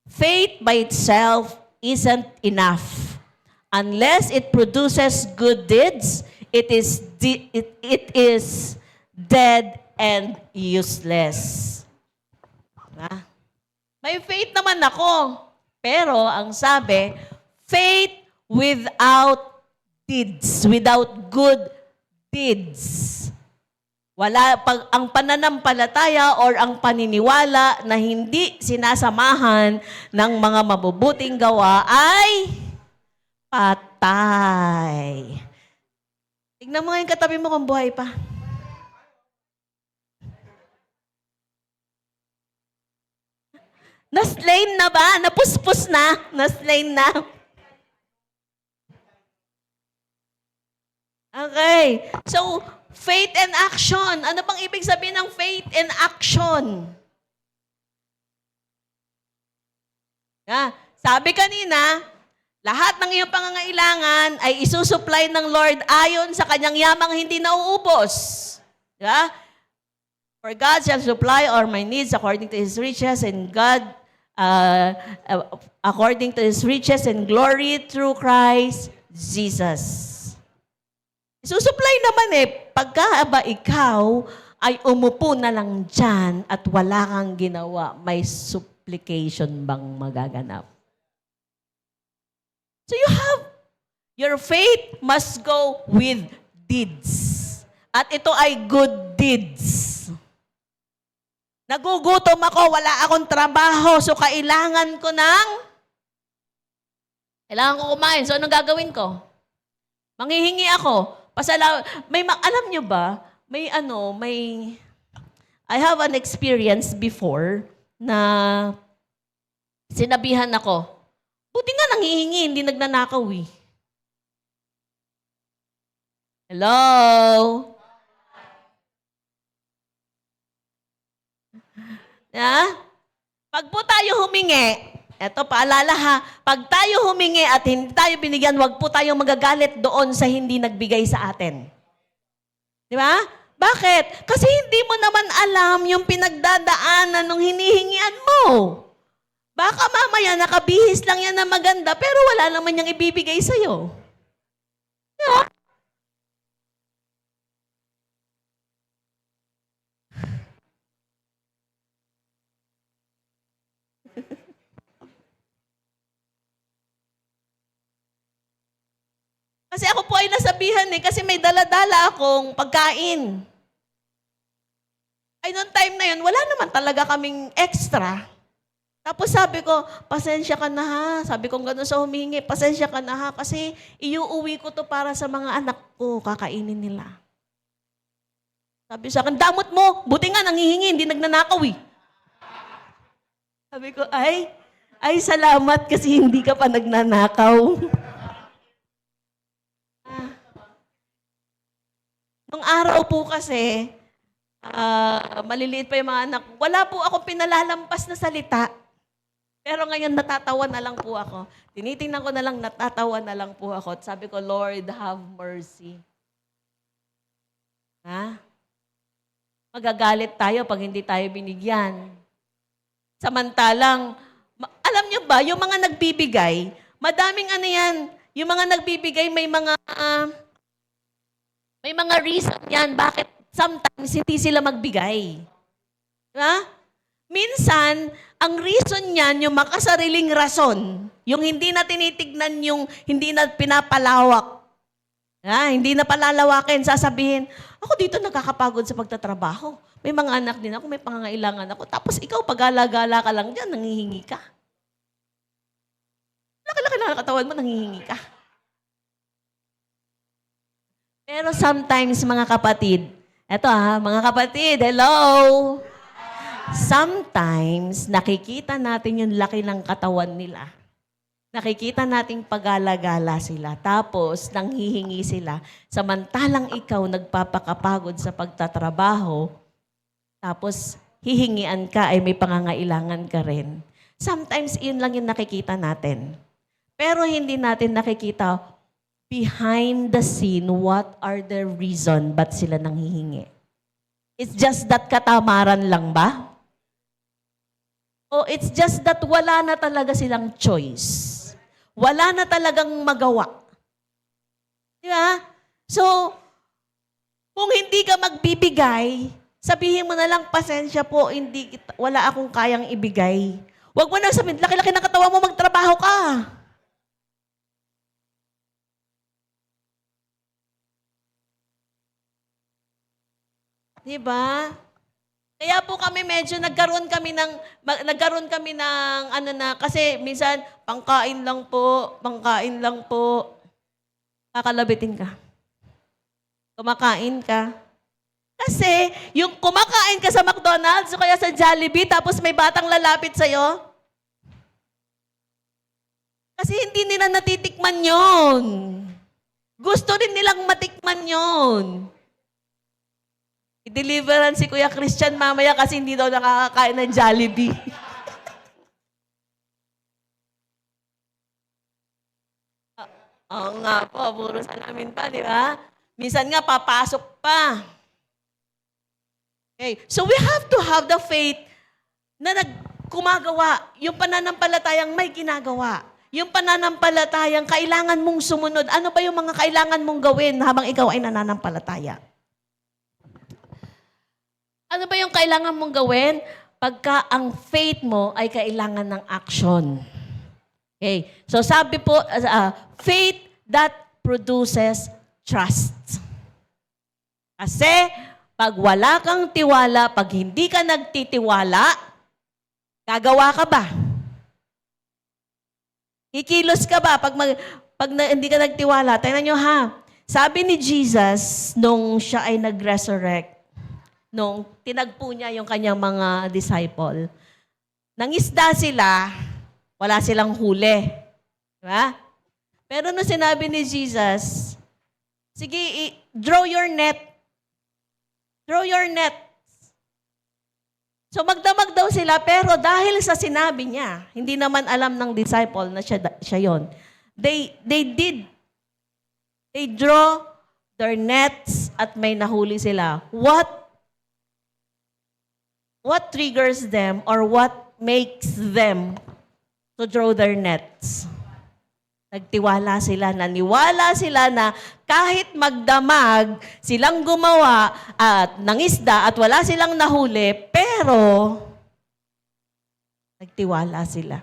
faith by itself isn't enough. Unless it produces good deeds, it is dead and useless. May faith naman ako. Pero ang sabi, faith without deeds, without good deeds. Ang pananampalataya or ang paniniwala na hindi sinasamahan ng mga mabubuting gawa ay patay. Tignan mo ngayon katabi mo kung buhay pa. Naslain na ba? Napuspos na? Naslain na? Okay. So, faith and action. Ano bang ibig sabihin ng faith and action? Sabi kanina, lahat ng iyong pangangailangan ay isusupply ng Lord ayon sa kanyang yamang hindi nauubos. For God shall supply all my needs according to His riches and according to His riches and glory through Christ Jesus. Isusupply naman pagka ikaw ay umupo na lang dyan at wala kang ginawa, may supplication bang magaganap? So your faith must go with deeds. At ito ay good deeds. Nagugutom ako, wala akong trabaho, so kailangan ko kumain. So anong gagawin ko? Manghihingi ako. Alam nyo ba, I have an experience before na sinabihan ako, buti nga nanghihingi, hindi nagnanakaw eh. Hello? Pag po tayo humingi, eto paalala ha, pag tayo humingi at hindi tayo binigyan, wag po tayong magagalit doon sa hindi nagbigay sa atin. Di ba? Bakit? Kasi hindi mo naman alam yung pinagdadaanan ng hinihingian mo. Baka mamaya nakabihis lang yan na maganda, pero wala naman niyang ibibigay sa'yo. Yeah. Kasi ako po ay nasabihan kasi may dala-dala akong pagkain. Ay, noong time na yun, wala naman talaga kaming extra. Tapos sabi ko, pasensya ka na ha. Sabi ko gano'n sa humingi, pasensya ka na ha. Kasi iuuwi ko to para sa mga anak ko, kakainin nila. Sabi sa akin, damot mo, buti nga nanghihingi, hindi nagnanakaw eh. Sabi ko, ay salamat kasi hindi ka pa nagnanakaw. Nung araw po kasi, maliliit pa yung mga anak. Wala po akong pinalalampas na salita. Pero ngayon natatawa na lang po ako. Tinitingnan ko na lang, natatawa na lang po ako. At sabi ko, Lord, have mercy. Magagalit tayo pag hindi tayo binigyan. Samantalang, alam niyo ba, yung mga nagbibigay, madaming yung mga nagbibigay may mga reason yan bakit sometimes hindi sila magbigay. Minsan, ang reason niyan, yung makasariling rason, yung hindi na tinitignan, yung hindi na pinapalawak Hindi na palalawakin. Sasabihin, ako dito nakakapagod sa pagtatrabaho. May mga anak din ako, may pangangailangan ako. Tapos ikaw, pag-gala-gala ka lang dyan, nangihingi ka. Laki-laki na katawan mo, nangihingi ka. Pero sometimes, mga kapatid, eto mga kapatid, hello! Sometimes, nakikita natin yung laki ng katawan nila. Nakikita nating pag-gala-gala sila. Tapos, nanghihingi sila. Samantalang ikaw nagpapakapagod sa pagtatrabaho, tapos hihingian ka ay may pangangailangan ka rin. Sometimes, yun lang yung nakikita natin. Pero hindi natin nakikita behind the scene, what are the reason ba't sila nanghihingi? It's just that katamaran lang ba? O it's just that wala na talaga silang choice. Wala na talagang magawa. Di ba? So, kung hindi ka magbibigay, sabihin mo na lang, pasensya po, wala akong kayang ibigay. Huwag mo na sabihin, laki-laki ng katawan mo, magtrabaho ka. Di ba? Kaya po kami medyo nagkaroon kami ng kasi minsan pangkain lang po. Kakalabitin ka. Kumakain ka. Kasi yung kumakain ka sa McDonald's o kaya sa Jollibee tapos may batang lalapit sa'yo, kasi hindi nila natitikman yon. Gusto rin nilang matikman yon. I-deliveran si Kuya Christian mamaya kasi hindi daw nakakakain ng Jollibee. Oo nga po, puro sa namin pa, di ba? Minsan nga, papasok pa. Okay, so we have to have the faith na kumagawa, yung pananampalatayang may ginagawa. Yung pananampalatayang kailangan mong sumunod. Ano ba yung mga kailangan mong gawin habang ikaw ay nananampalataya? Ano ba yung kailangan mong gawin pagka ang faith mo ay kailangan ng action? Okay. So sabi po, faith that produces trust. Kasi pag wala kang tiwala, pag hindi ka nagtitiwala, gagawa ka ba? Ikilos ka ba hindi ka nagtiwala? Tingnan nyo ha. Sabi ni Jesus nung siya ay nag-resurrect, nung tinagpo niya yung kanyang mga disciple, nangisda sila, wala silang huli. Diba? Pero nung sinabi ni Jesus, sige, draw your net. Draw your net. So magdamag daw sila, pero dahil sa sinabi niya, hindi naman alam ng disciple na siya yon. They did. They draw their nets at may nahuli sila. What triggers them or what makes them to draw their nets? Nagtiwala sila, naniwala sila na kahit magdamag, silang gumawa at nangisda at wala silang nahuli, pero nagtiwala sila.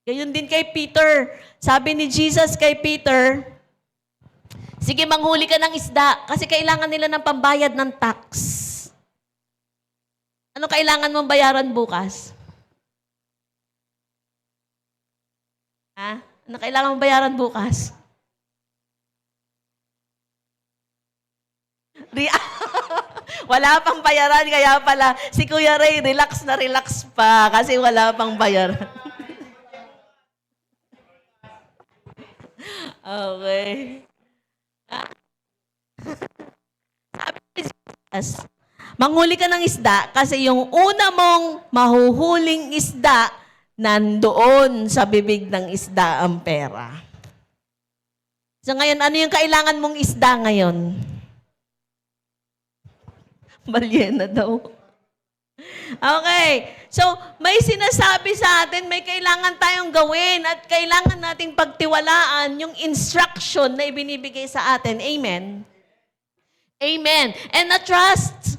Gayon din kay Peter. Sabi ni Jesus kay Peter, sige, manghuli ka ng isda kasi kailangan nila ng pambayad ng tax. Ano kailangan mong bayaran bukas? Ha? Ano kailangan mong bayaran bukas? Wala pang bayaran, kaya pala si Kuya Ray relax na relax pa kasi wala pang bayaran. Okay. Sabi ni Jesus, manghuli ka ng isda kasi yung una mong mahuhuling isda, nandoon sa bibig ng isda ang pera. So ngayon, ano yung kailangan mong isda ngayon? Balyena daw. Okay. So, may sinasabi sa atin, may kailangan tayong gawin at kailangan nating pagtiwalaan yung instruction na ibinibigay sa atin. Amen? Amen. And a trust,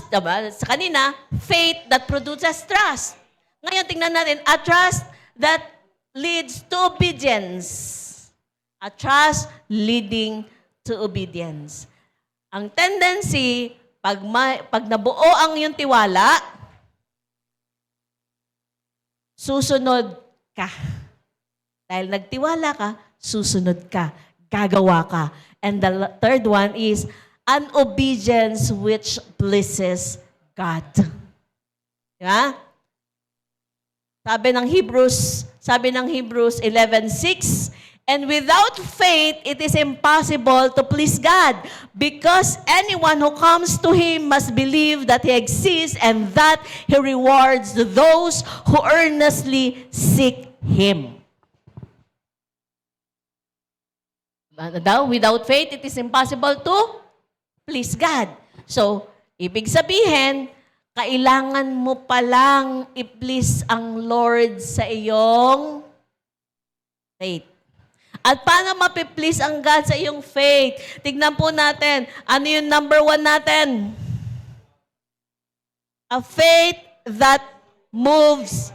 diba? Sa kanina, faith that produces trust. Ngayon, tingnan natin, a trust that leads to obedience. A trust leading to obedience. Ang tendency, pag nabuo ang iyong tiwala, susunod ka. Dahil nagtiwala ka, susunod ka. Gagawa ka. And the third one is an obedience which pleases God. Diba? Sabi ng Hebrews 11:6, and without faith, it is impossible to please God, because anyone who comes to Him must believe that He exists and that He rewards those who earnestly seek Him. Ano daw? Without faith, it is impossible to please God. So, ibig sabihin, kailangan mo palang i-please ang Lord sa iyong faith. At paano mapiplease ang God sa iyong faith? Tignan po natin, ano yung number 1 natin? A faith that moves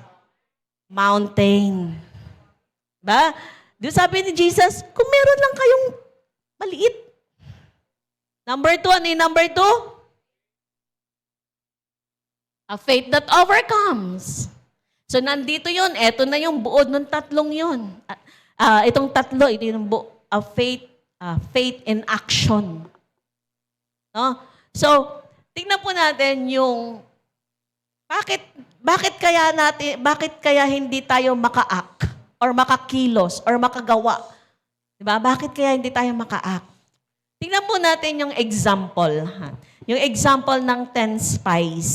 mountain. Ba? Doon sabi ni Jesus, kung meron lang kayong maliit. Number 2, ano yung number 2? A faith that overcomes. So nandito yun, eto na yung buod ng tatlong yun. Itong tatlo, ito yung faith in action. No? So, tingnan po natin yung bakit kaya hindi tayo maka-act or makakilos or makagawa? Diba? Bakit kaya hindi tayo maka-act? Tingnan po natin yung example. Yung example ng 10 spies.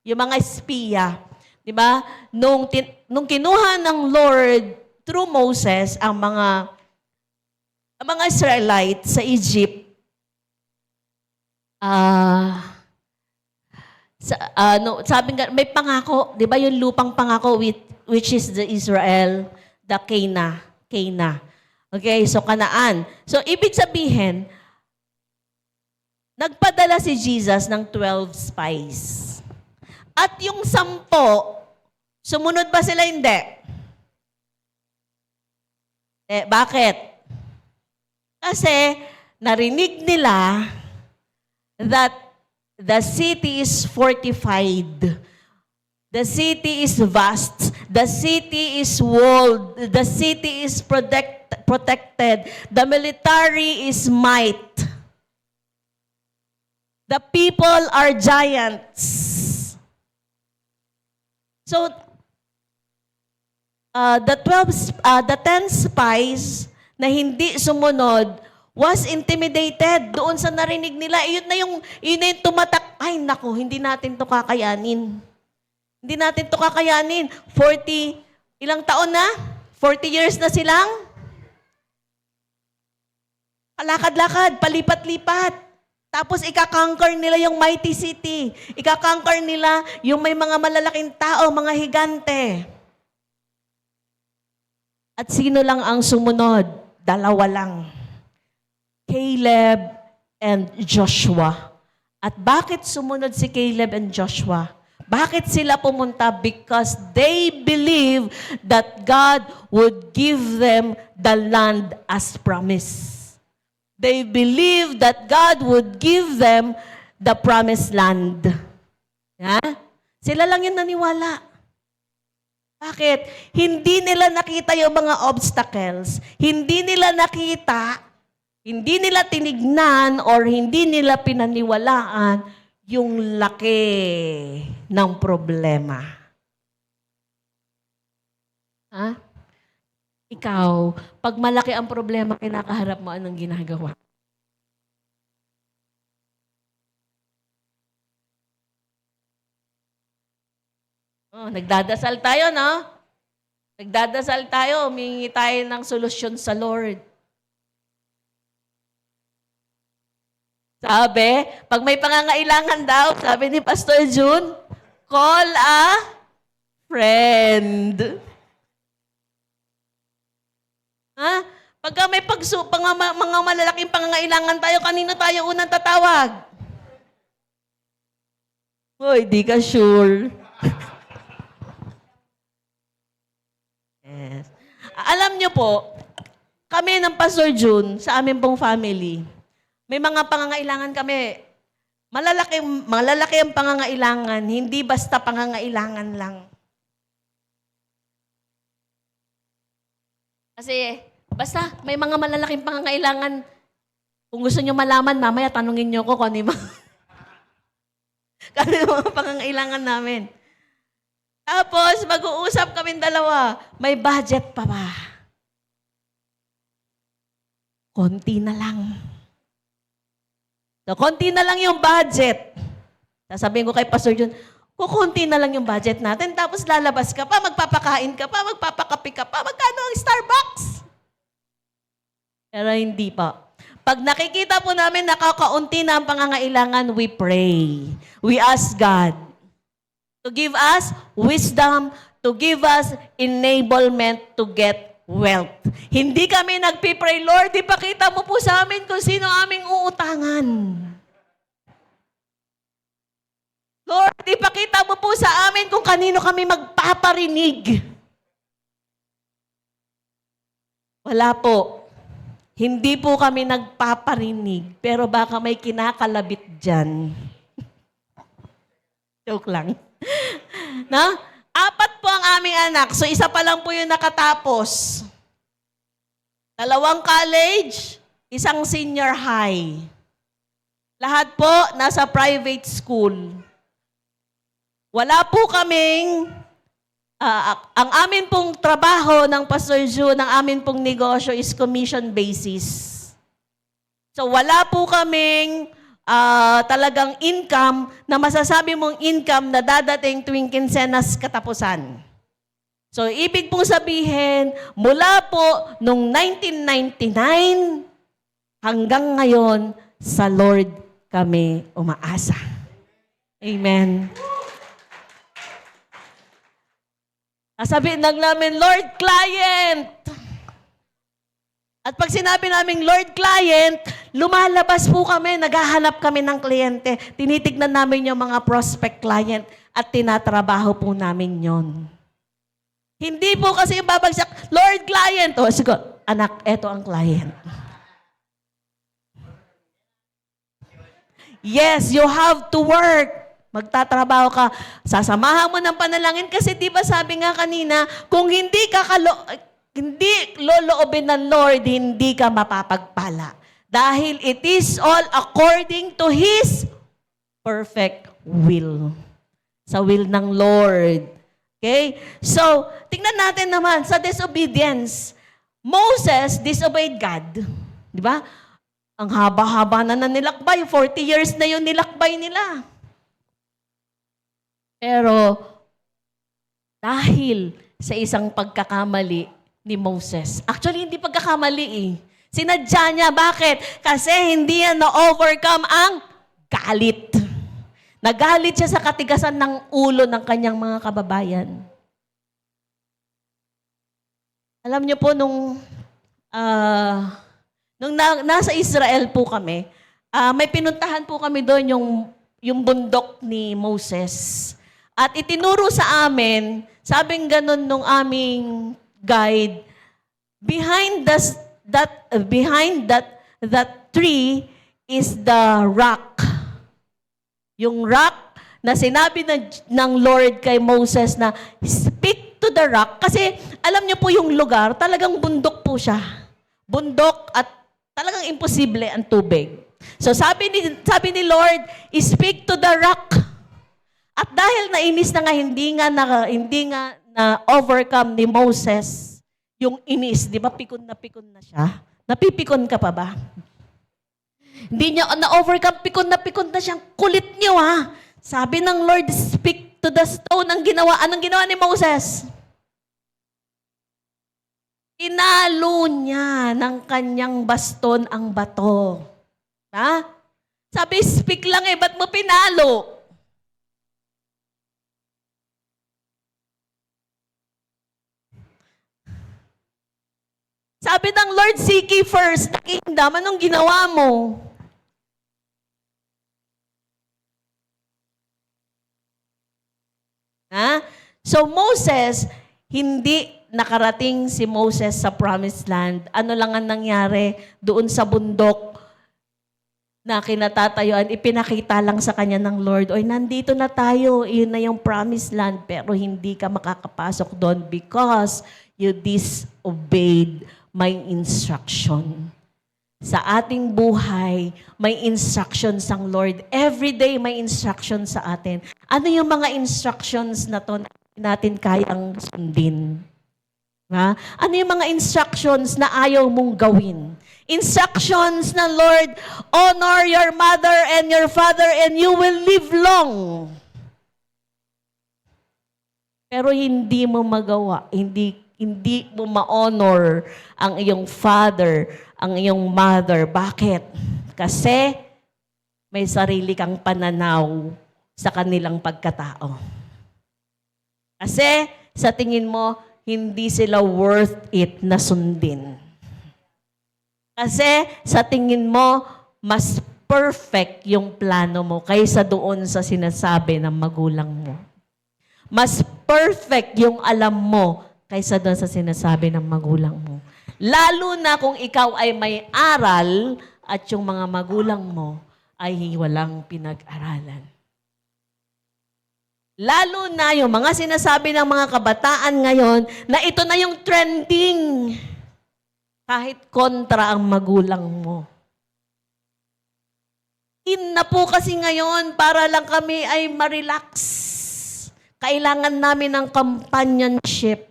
Yung mga espiya. Diba? Nung kinuha ng Lord through Moses ang mga Israelites sa Egypt, sabi nga, may pangako, di ba yung lupang pangako which is the Israel, the Cana. Okay, so Kanaan. So, ibig sabihin, nagpadala si Jesus ng 12 spies. At yung 10, sumunod ba sila? Hindi. Bakit? Kasi narinig nila that the city is fortified. The city is vast. The city is walled. The city is protected. The military is might. The people are giants. So, the 10 spies na hindi sumunod was intimidated doon sa narinig nila. Yun na yung tumatak. Ay, naku, hindi natin to kakayanin. Hindi natin to kakayanin. 40, ilang taon na? 40 years na silang kalakad-lakad, palipat-lipat. Tapos ikakonquer nila yung mighty city. Ikakonquer nila yung may mga malalaking tao, mga higante. At sino lang ang sumunod? 2 lang. Caleb and Joshua. At bakit sumunod si Caleb and Joshua? Bakit sila pumunta? Because they believe that God would give them the land as promised. They believe that God would give them the promised land. Ha? Sila lang yung naniwala. Bakit? Hindi nila nakita yung mga obstacles. Hindi nila nakita, hindi nila tinignan, or hindi nila pinaniwalaan yung laki ng problema. Ha? Ikaw, pag malaki ang problema, kinakaharap mo, anong ginagawa? Oh, nagdadasal tayo, no? Nagdadasal tayo, humingi tayo ng solusyon sa Lord. Sabi, pag may pangangailangan daw, sabi ni Pastor June, call a friend. Ha? Pagka may mga malalaking pangangailangan tayo, kanino tayo unang tatawag? Hoy, di ka sure. Yes. Alam nyo po, Kami ng Pastor June, sa amin pong family, may mga pangangailangan kami. Malalaki ang pangangailangan, hindi basta pangangailangan lang. Kasi, basta may mga malalaking pangangailangan. Kung gusto nyo malaman, mamaya tanungin nyo ko kung ano yung mga pangangailangan namin. Tapos, mag-uusap kami dalawa. May budget pa ba? Konti na lang. So, konti na lang yung budget. Sasabihin ko kay Pastor John, kukunti na lang yung budget natin, tapos lalabas ka pa, magpapakain ka pa, magpapakapi ka pa, magkano ang Starbucks? Pero hindi pa. Pag nakikita po namin nakakaunti na ang pangangailangan, we pray. We ask God to give us wisdom, to give us enablement to get wealth. Hindi kami nagpipray, Lord, ipakita mo po sa amin kung sino aming uutangan. Lord, ipakita mo po sa amin kung kanino kami magpaparinig. Wala po. Hindi po kami nagpaparinig, pero baka may kinakalabit dyan. Joke lang. Na? 4 po ang aming anak, so isa pa lang po yung nakatapos. 2 college, 1 senior high. Lahat po nasa private school. Wala po kaming, ang amin pong trabaho ng Pastor June, ang amin pong negosyo is commission basis. So wala po kaming talagang income na masasabi mong income na dadating tuwing kinsenas katapusan. So ibig pong sabihin, mula po nung 1999 hanggang ngayon, sa Lord kami umaasa. Amen. Sabihin lang namin, Lord, client. At pag sinabi namin, Lord, client, lumalabas po kami, naghahanap kami ng kliyente. Tinitignan namin yung mga prospect client at tinatrabaho po namin yon. Hindi po kasi yung babagsak, Lord, client. O, sige, anak, eto ang client. Yes, you have to work. Magtatrabaho ka, sasamahan mo ng panalangin kasi di ba sabi nga kanina, kung hindi loloobin ng Lord, hindi ka mapapagpala. Dahil it is all according to His perfect will. Sa will ng Lord. Okay? So, tingnan natin naman sa disobedience. Moses disobeyed God. Di ba? Ang haba-haba na nilakbay. 40 years na yun nilakbay nila. Pero, dahil sa isang pagkakamali ni Moses, actually, hindi pagkakamali eh. Sinadya niya. Bakit? Kasi hindi niya na-overcome ang galit. Nagalit siya sa katigasan ng ulo ng kanyang mga kababayan. Alam niyo po, nung nasa Israel po kami, may pinuntahan po kami doon yung bundok ni Moses. At itinuro sa amin, sabing ganun nung aming guide, behind that tree is the rock. Yung rock na sinabi ng Lord kay Moses na speak to the rock. Kasi alam niyo po yung lugar, talagang bundok po siya. Bundok at talagang imposible ang tubig. So sabi ni Lord, speak to the rock. At dahil nainis na nga, hindi nga na overcome ni Moses yung inis, di ba pikon na siya? Napipikon ka pa ba? Hindi niya na-overcome, pikon na siya. Kulit niyo ha. Sabi ng Lord, speak to the stone. Anong ginawa ni Moses? Inalo niya ng kanyang baston ang bato. Ha? Sabi, speak lang eh, ba't mo pinalo? Sabi ng Lord, seek ye first the kingdom. Anong ginawa mo? Ha? So Moses, hindi nakarating si Moses sa Promised Land, ano lang ang nangyari doon sa bundok na kinatatayuan, ipinakita lang sa kanya ng Lord, oy, nandito na tayo, yun na yung Promised Land, pero hindi ka makakapasok doon because you disobeyed my instruction. Sa ating buhay, may instructions ang Lord. Every day may instructions sa atin. Ano yung mga instructions na to natin kayang sundin? Ha? Ano yung mga instructions na ayaw mong gawin? Instructions na Lord, honor your mother and your father and you will live long. Pero hindi mo magawa, hindi mo ma-honor ang iyong father, ang iyong mother. Bakit? Kasi may sarili kang pananaw sa kanilang pagkatao. Kasi sa tingin mo, hindi sila worth it na sundin. Kasi sa tingin mo, mas perfect yung plano mo kaysa doon sa sinasabi ng magulang mo. Mas perfect yung alam mo kaysa doon sa sinasabi ng magulang mo. Lalo na kung ikaw ay may aral at yung mga magulang mo ay walang pinag-aralan. Lalo na yung mga sinasabi ng mga kabataan ngayon na ito na yung trending kahit kontra ang magulang mo. In na po kasi ngayon para lang kami ay ma-relax. Kailangan namin ng companionship.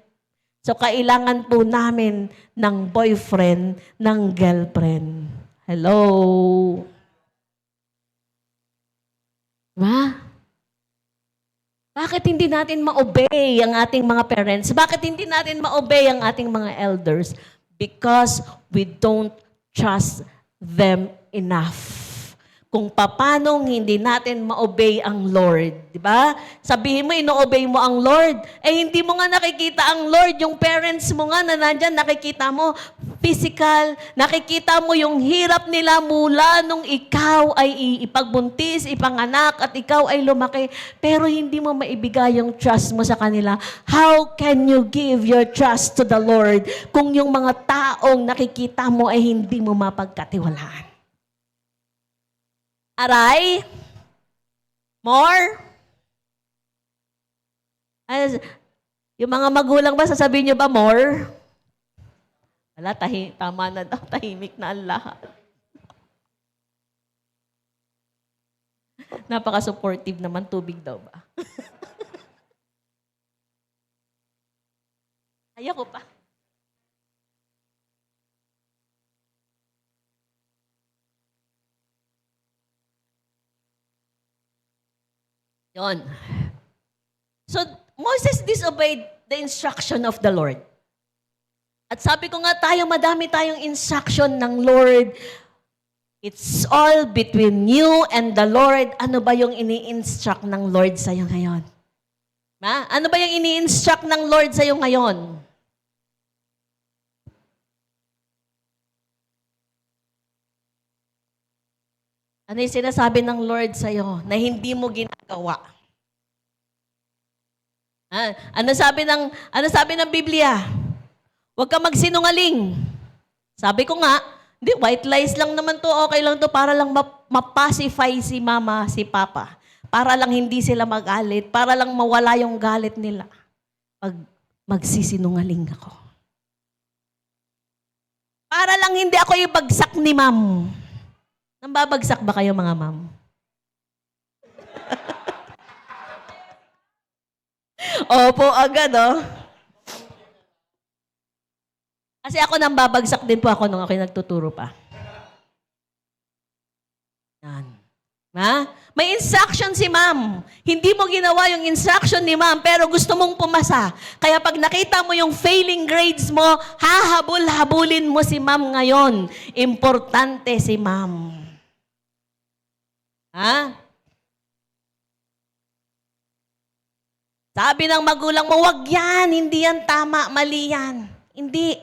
So, kailangan po namin ng boyfriend, ng girlfriend. Hello? Diba? Bakit hindi natin ma-obey ang ating mga parents? Bakit hindi natin ma-obey ang ating mga elders? Because we don't trust them enough. Kung paano hindi natin ma-obey ang Lord. Di ba? Sabihin mo, ino-obey mo ang Lord. Eh, hindi mo nga nakikita ang Lord. Yung parents mo nga na nandyan, nakikita mo physical, nakikita mo yung hirap nila mula nung ikaw ay ipagbuntis, ipanganak, at ikaw ay lumaki. Pero hindi mo maibigay yung trust mo sa kanila. How can you give your trust to the Lord kung yung mga taong nakikita mo ay hindi mo mapagkatiwalaan? Aray? More? Yung mga magulang ba, sasabihin nyo ba more? Wala, tama na daw, tahimik na ang lahat. Napaka-supportive naman, tubig daw ba? Ayaw ko pa. Yon. So, Moses disobeyed the instruction of the Lord. At sabi ko nga tayo, madami tayong instruction ng Lord. It's all between you and the Lord. Ano ba yung ini-instruct ng Lord sa'yo ngayon? Ha? Ano ba yung ini-instruct ng Lord sa'yo ngayon? Ano yung sinasabi ng Lord sa'yo na hindi mo ginagawa? Ano sabi ng Biblia? Huwag ka magsinungaling. Sabi ko nga, hindi, white lies lang naman to, okay lang to, para lang mapacify si mama, si papa. Para lang hindi sila magalit, para lang mawala yung galit nila. Pag magsisinungaling ako. Para lang hindi ako ibagsak ni ma'am. Nambabagsak ba kayo mga ma'am? Opo, agad oh. Kasi ako nambabagsak din po ako nung ako'y nagtuturo pa. Yan. Ha? May instruction si ma'am. Hindi mo ginawa yung instruction ni ma'am, pero gusto mong pumasa. Kaya pag nakita mo yung failing grades mo, hahabol-habulin mo si ma'am ngayon. Importante si ma'am. Ha? Sabi ng magulang mo, wag yan, hindi yan tama, mali yan. Hindi.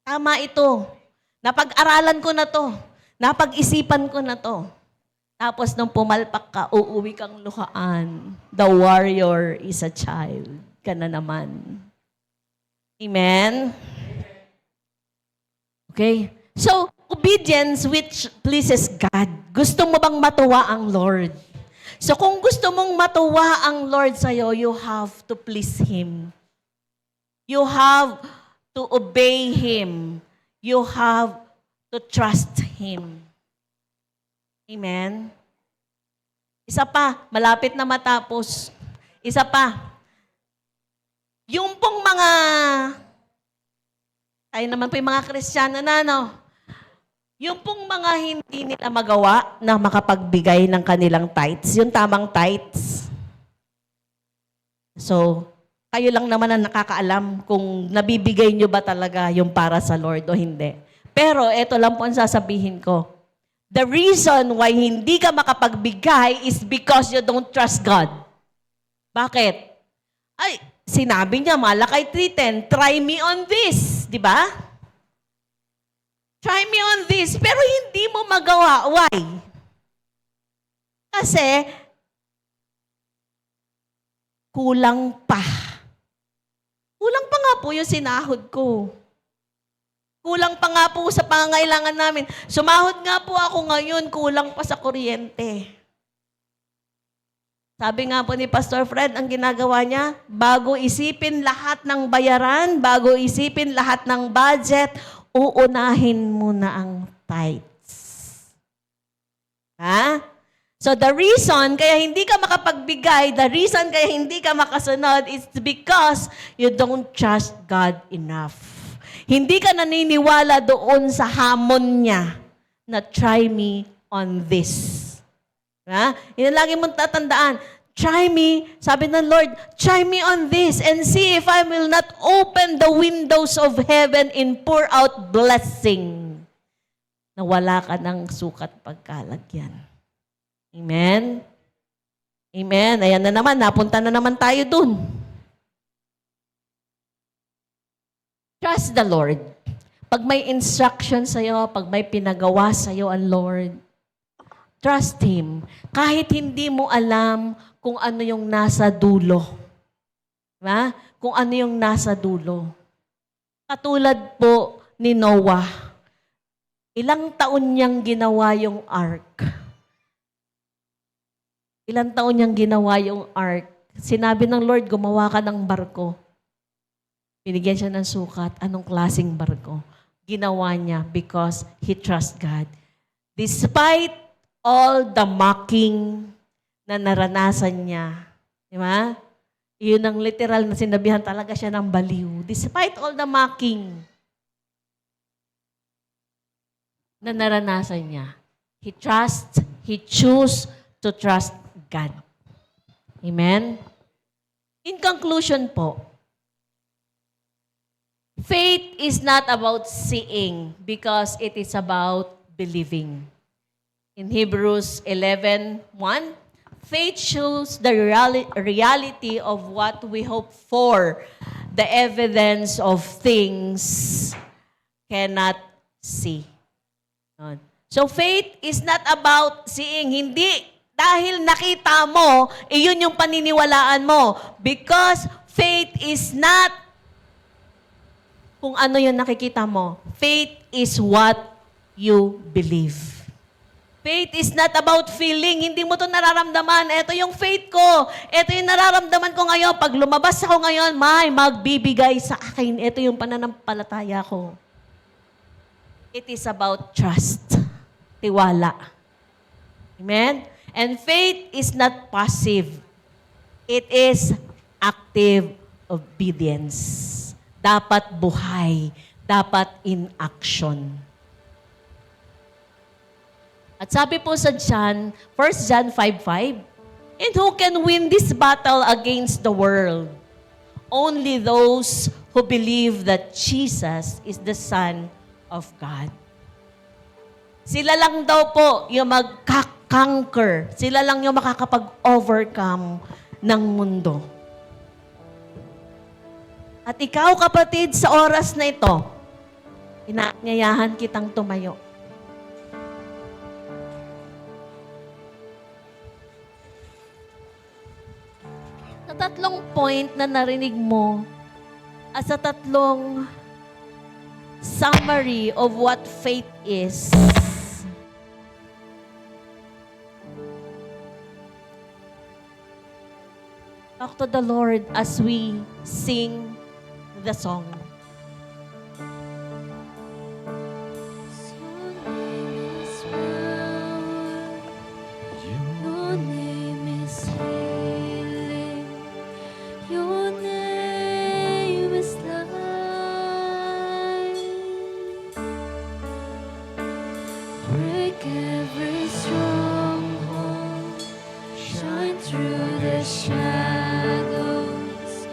Tama ito. Napag-aralan ko na to. Napag-isipan ko na to. Tapos nung pumalpak ka, uuwi kang luhaan. The warrior is a child. Ka na naman. Amen? Okay? So, obedience which pleases God. Gusto mo bang matuwa ang Lord? So, kung gusto mong matuwa ang Lord sa'yo, you have to please Him. You have to obey Him. You have to trust Him. Amen? Isa pa, malapit na matapos. Isa pa, yung pong mga, tayo naman po yung mga Kristiyano na, no? Yung pong mga hindi nila magawa na makapagbigay ng kanilang tithes, yung tamang tithes. So, kayo lang naman ang nakakaalam kung nabibigay nyo ba talaga yung para sa Lord o hindi. Pero ito lang po ang sasabihin ko. The reason why hindi ka makapagbigay is because you don't trust God. Bakit? Ay, sinabi niya, Malakay 3:10, try me on this. Di ba? Try me on this. Pero hindi mo magawa. Why? Kasi, kulang pa. Kulang pa nga po yung sinahod ko. Kulang pa nga po sa pangangailangan namin. Sumahod nga po ako ngayon, kulang pa sa kuryente. Sabi nga po ni Pastor Fred, ang ginagawa niya, bago isipin lahat ng bayaran, bago isipin lahat ng budget, uunahin muna ang tithes. Ha? So the reason kaya hindi ka makapagbigay, the reason kaya hindi ka makasunod is because you don't trust God enough. Hindi ka naniniwala doon sa hamon niya na try me on this. Ha? Yun lagi mong tatandaan. Try me, sabi ng Lord, try me on this and see if I will not open the windows of heaven and pour out blessing na wala ka ng sukat pagkalagyan. Amen? Amen. Ayan na naman, napunta na naman tayo dun. Trust the Lord. Pag may instruction sa'yo, pag may pinagawa sa'yo ang Lord, trust Him. Kahit hindi mo alam kung ano yung nasa dulo. Diba? Kung ano yung nasa dulo. Katulad po ni Noah. Ilang taon niyang ginawa yung ark. Ilang taon niyang ginawa yung ark. Sinabi ng Lord, gumawa ka ng barko. Binigyan siya ng sukat. Anong klaseng barko? Ginawa niya because he trusts God. Despite all the mocking na naranasan niya. Di ba? Yun ang literal na sinabihan talaga siya ng baliw. Despite all the mocking na naranasan niya, he chose to trust God. Amen? In conclusion po, faith is not about seeing because it is about believing. In Hebrews 11:1, faith shows the reality of what we hope for, the evidence of things cannot see. So faith is not about seeing. Hindi dahil nakita mo, iyon yung paniniwalaan mo. Because faith is not kung ano yung nakikita mo. Faith is what you believe. Faith is not about feeling. Hindi mo to nararamdaman. Ito yung faith ko. Ito yung nararamdaman ko ngayon. Pag lumabas ako ngayon, may magbibigay sa akin. Ito yung pananampalataya ko. It is about trust. Tiwala. Amen? And faith is not passive. It is active obedience. Dapat buhay. Dapat in action. At sabi po sa John, 1 John 5:5, and who can win this battle against the world? Only those who believe that Jesus is the Son of God. Sila lang daw po yung magkakanker. Sila lang yung makakapag-overcome ng mundo. At ikaw, kapatid, sa oras na ito, inaanyayahan kitang tumayo. Sa tatlong point na narinig mo, as a tatlong summary of what faith is. Talk to the Lord as we sing the song. Your name is healing. Your name is life. Break every stronghold. Shine through the shadows.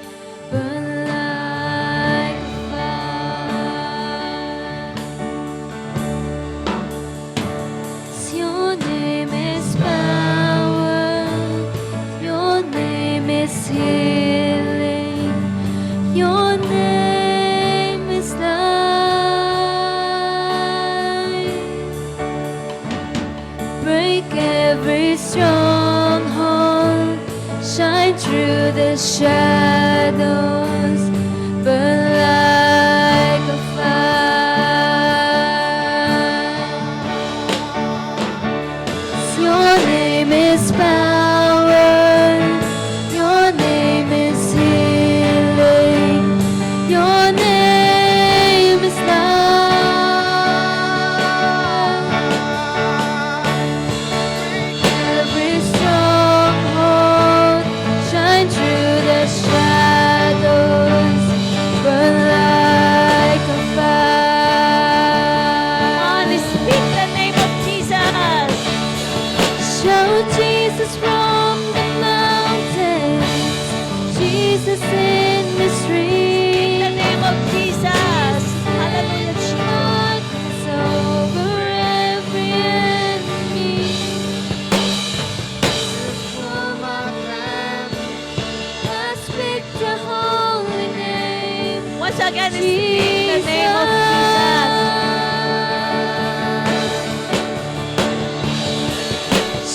Burn like a fire. 'Cause your name is power. Your name is healing. Your name is life. Break every stronghold. Shine through the shadows. Burn like a fire. 'Cause your name is power. Your name is healing. Your name is life. Every stronghold, shine through the shadows, burn like a fire. On, speak the name of Jesus. Shout Jesus from the mountains, Jesus in the The street. name of Jesus. Hallelujah, Jesus. Darkness over every enemy. For my family, I speak the holy name. Once again, speak the name of Jesus.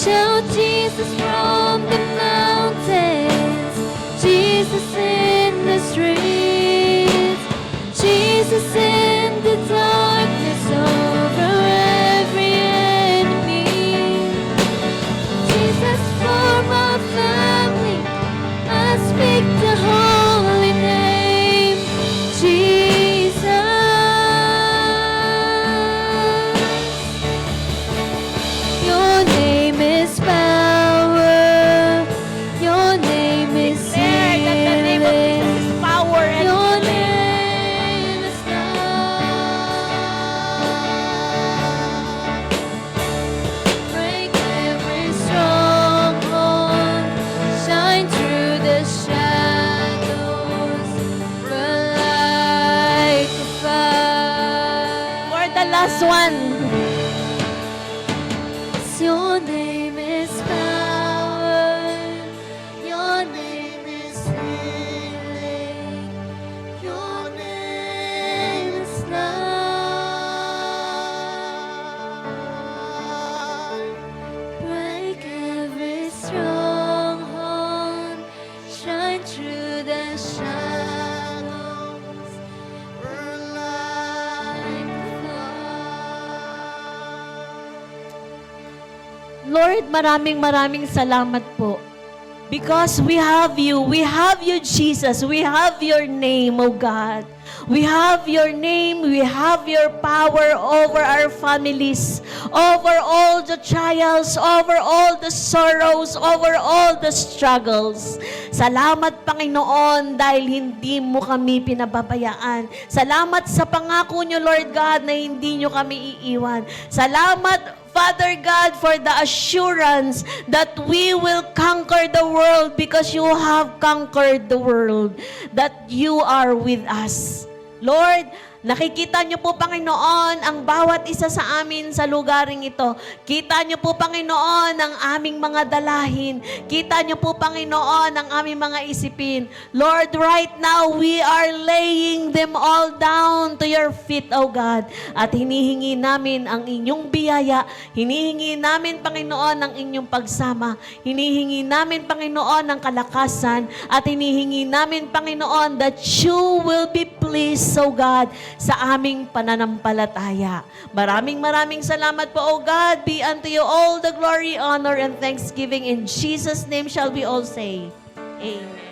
Shout Jesus from the mountains, Jesus in the streets, Jesus in the darkness over every enemy. Jesus for my family, I speak the holy name, Jesus. Your name is power. Your name is Declare that the name of Jesus healing. is power and Your healing. name is love. Break every stronghold. Shine through the shadows. Burn like a fire. For the last one. Your name is power. Your name is healing. Your name is life. Break every stronghold. Shine through the shadows. Burn like a fire. Lord, maraming salamat po. Because we have you, Jesus, we have your name, oh God. We have your name, we have your power over our families, over all the trials, over all the sorrows, over all the struggles. Salamat, Panginoon, dahil hindi mo kami pinababayaan. Salamat sa pangako niyo, Lord God, na hindi niyo kami iiwan. Salamat, Father God, for the assurance that we will conquer the world because you have conquered the world, that you are with us. Lord, Nakikita niyo po, Panginoon, ang bawat isa sa amin sa lugaring ito. Kita niyo po, Panginoon, ang aming mga dalahin. Kita niyo po, Panginoon, ang aming mga isipin. Lord, right now, we are laying them all down to your feet, O God. At hinihingi namin ang inyong biyaya. Hinihingi namin, Panginoon, ang inyong pagsama. Hinihingi namin, Panginoon, ang kalakasan. At hinihingi namin, Panginoon, that you will be pleased, O God, sa aming pananampalataya. Maraming salamat po, O God. Be unto you all the glory, honor, and thanksgiving. In Jesus' name shall we all say, Amen.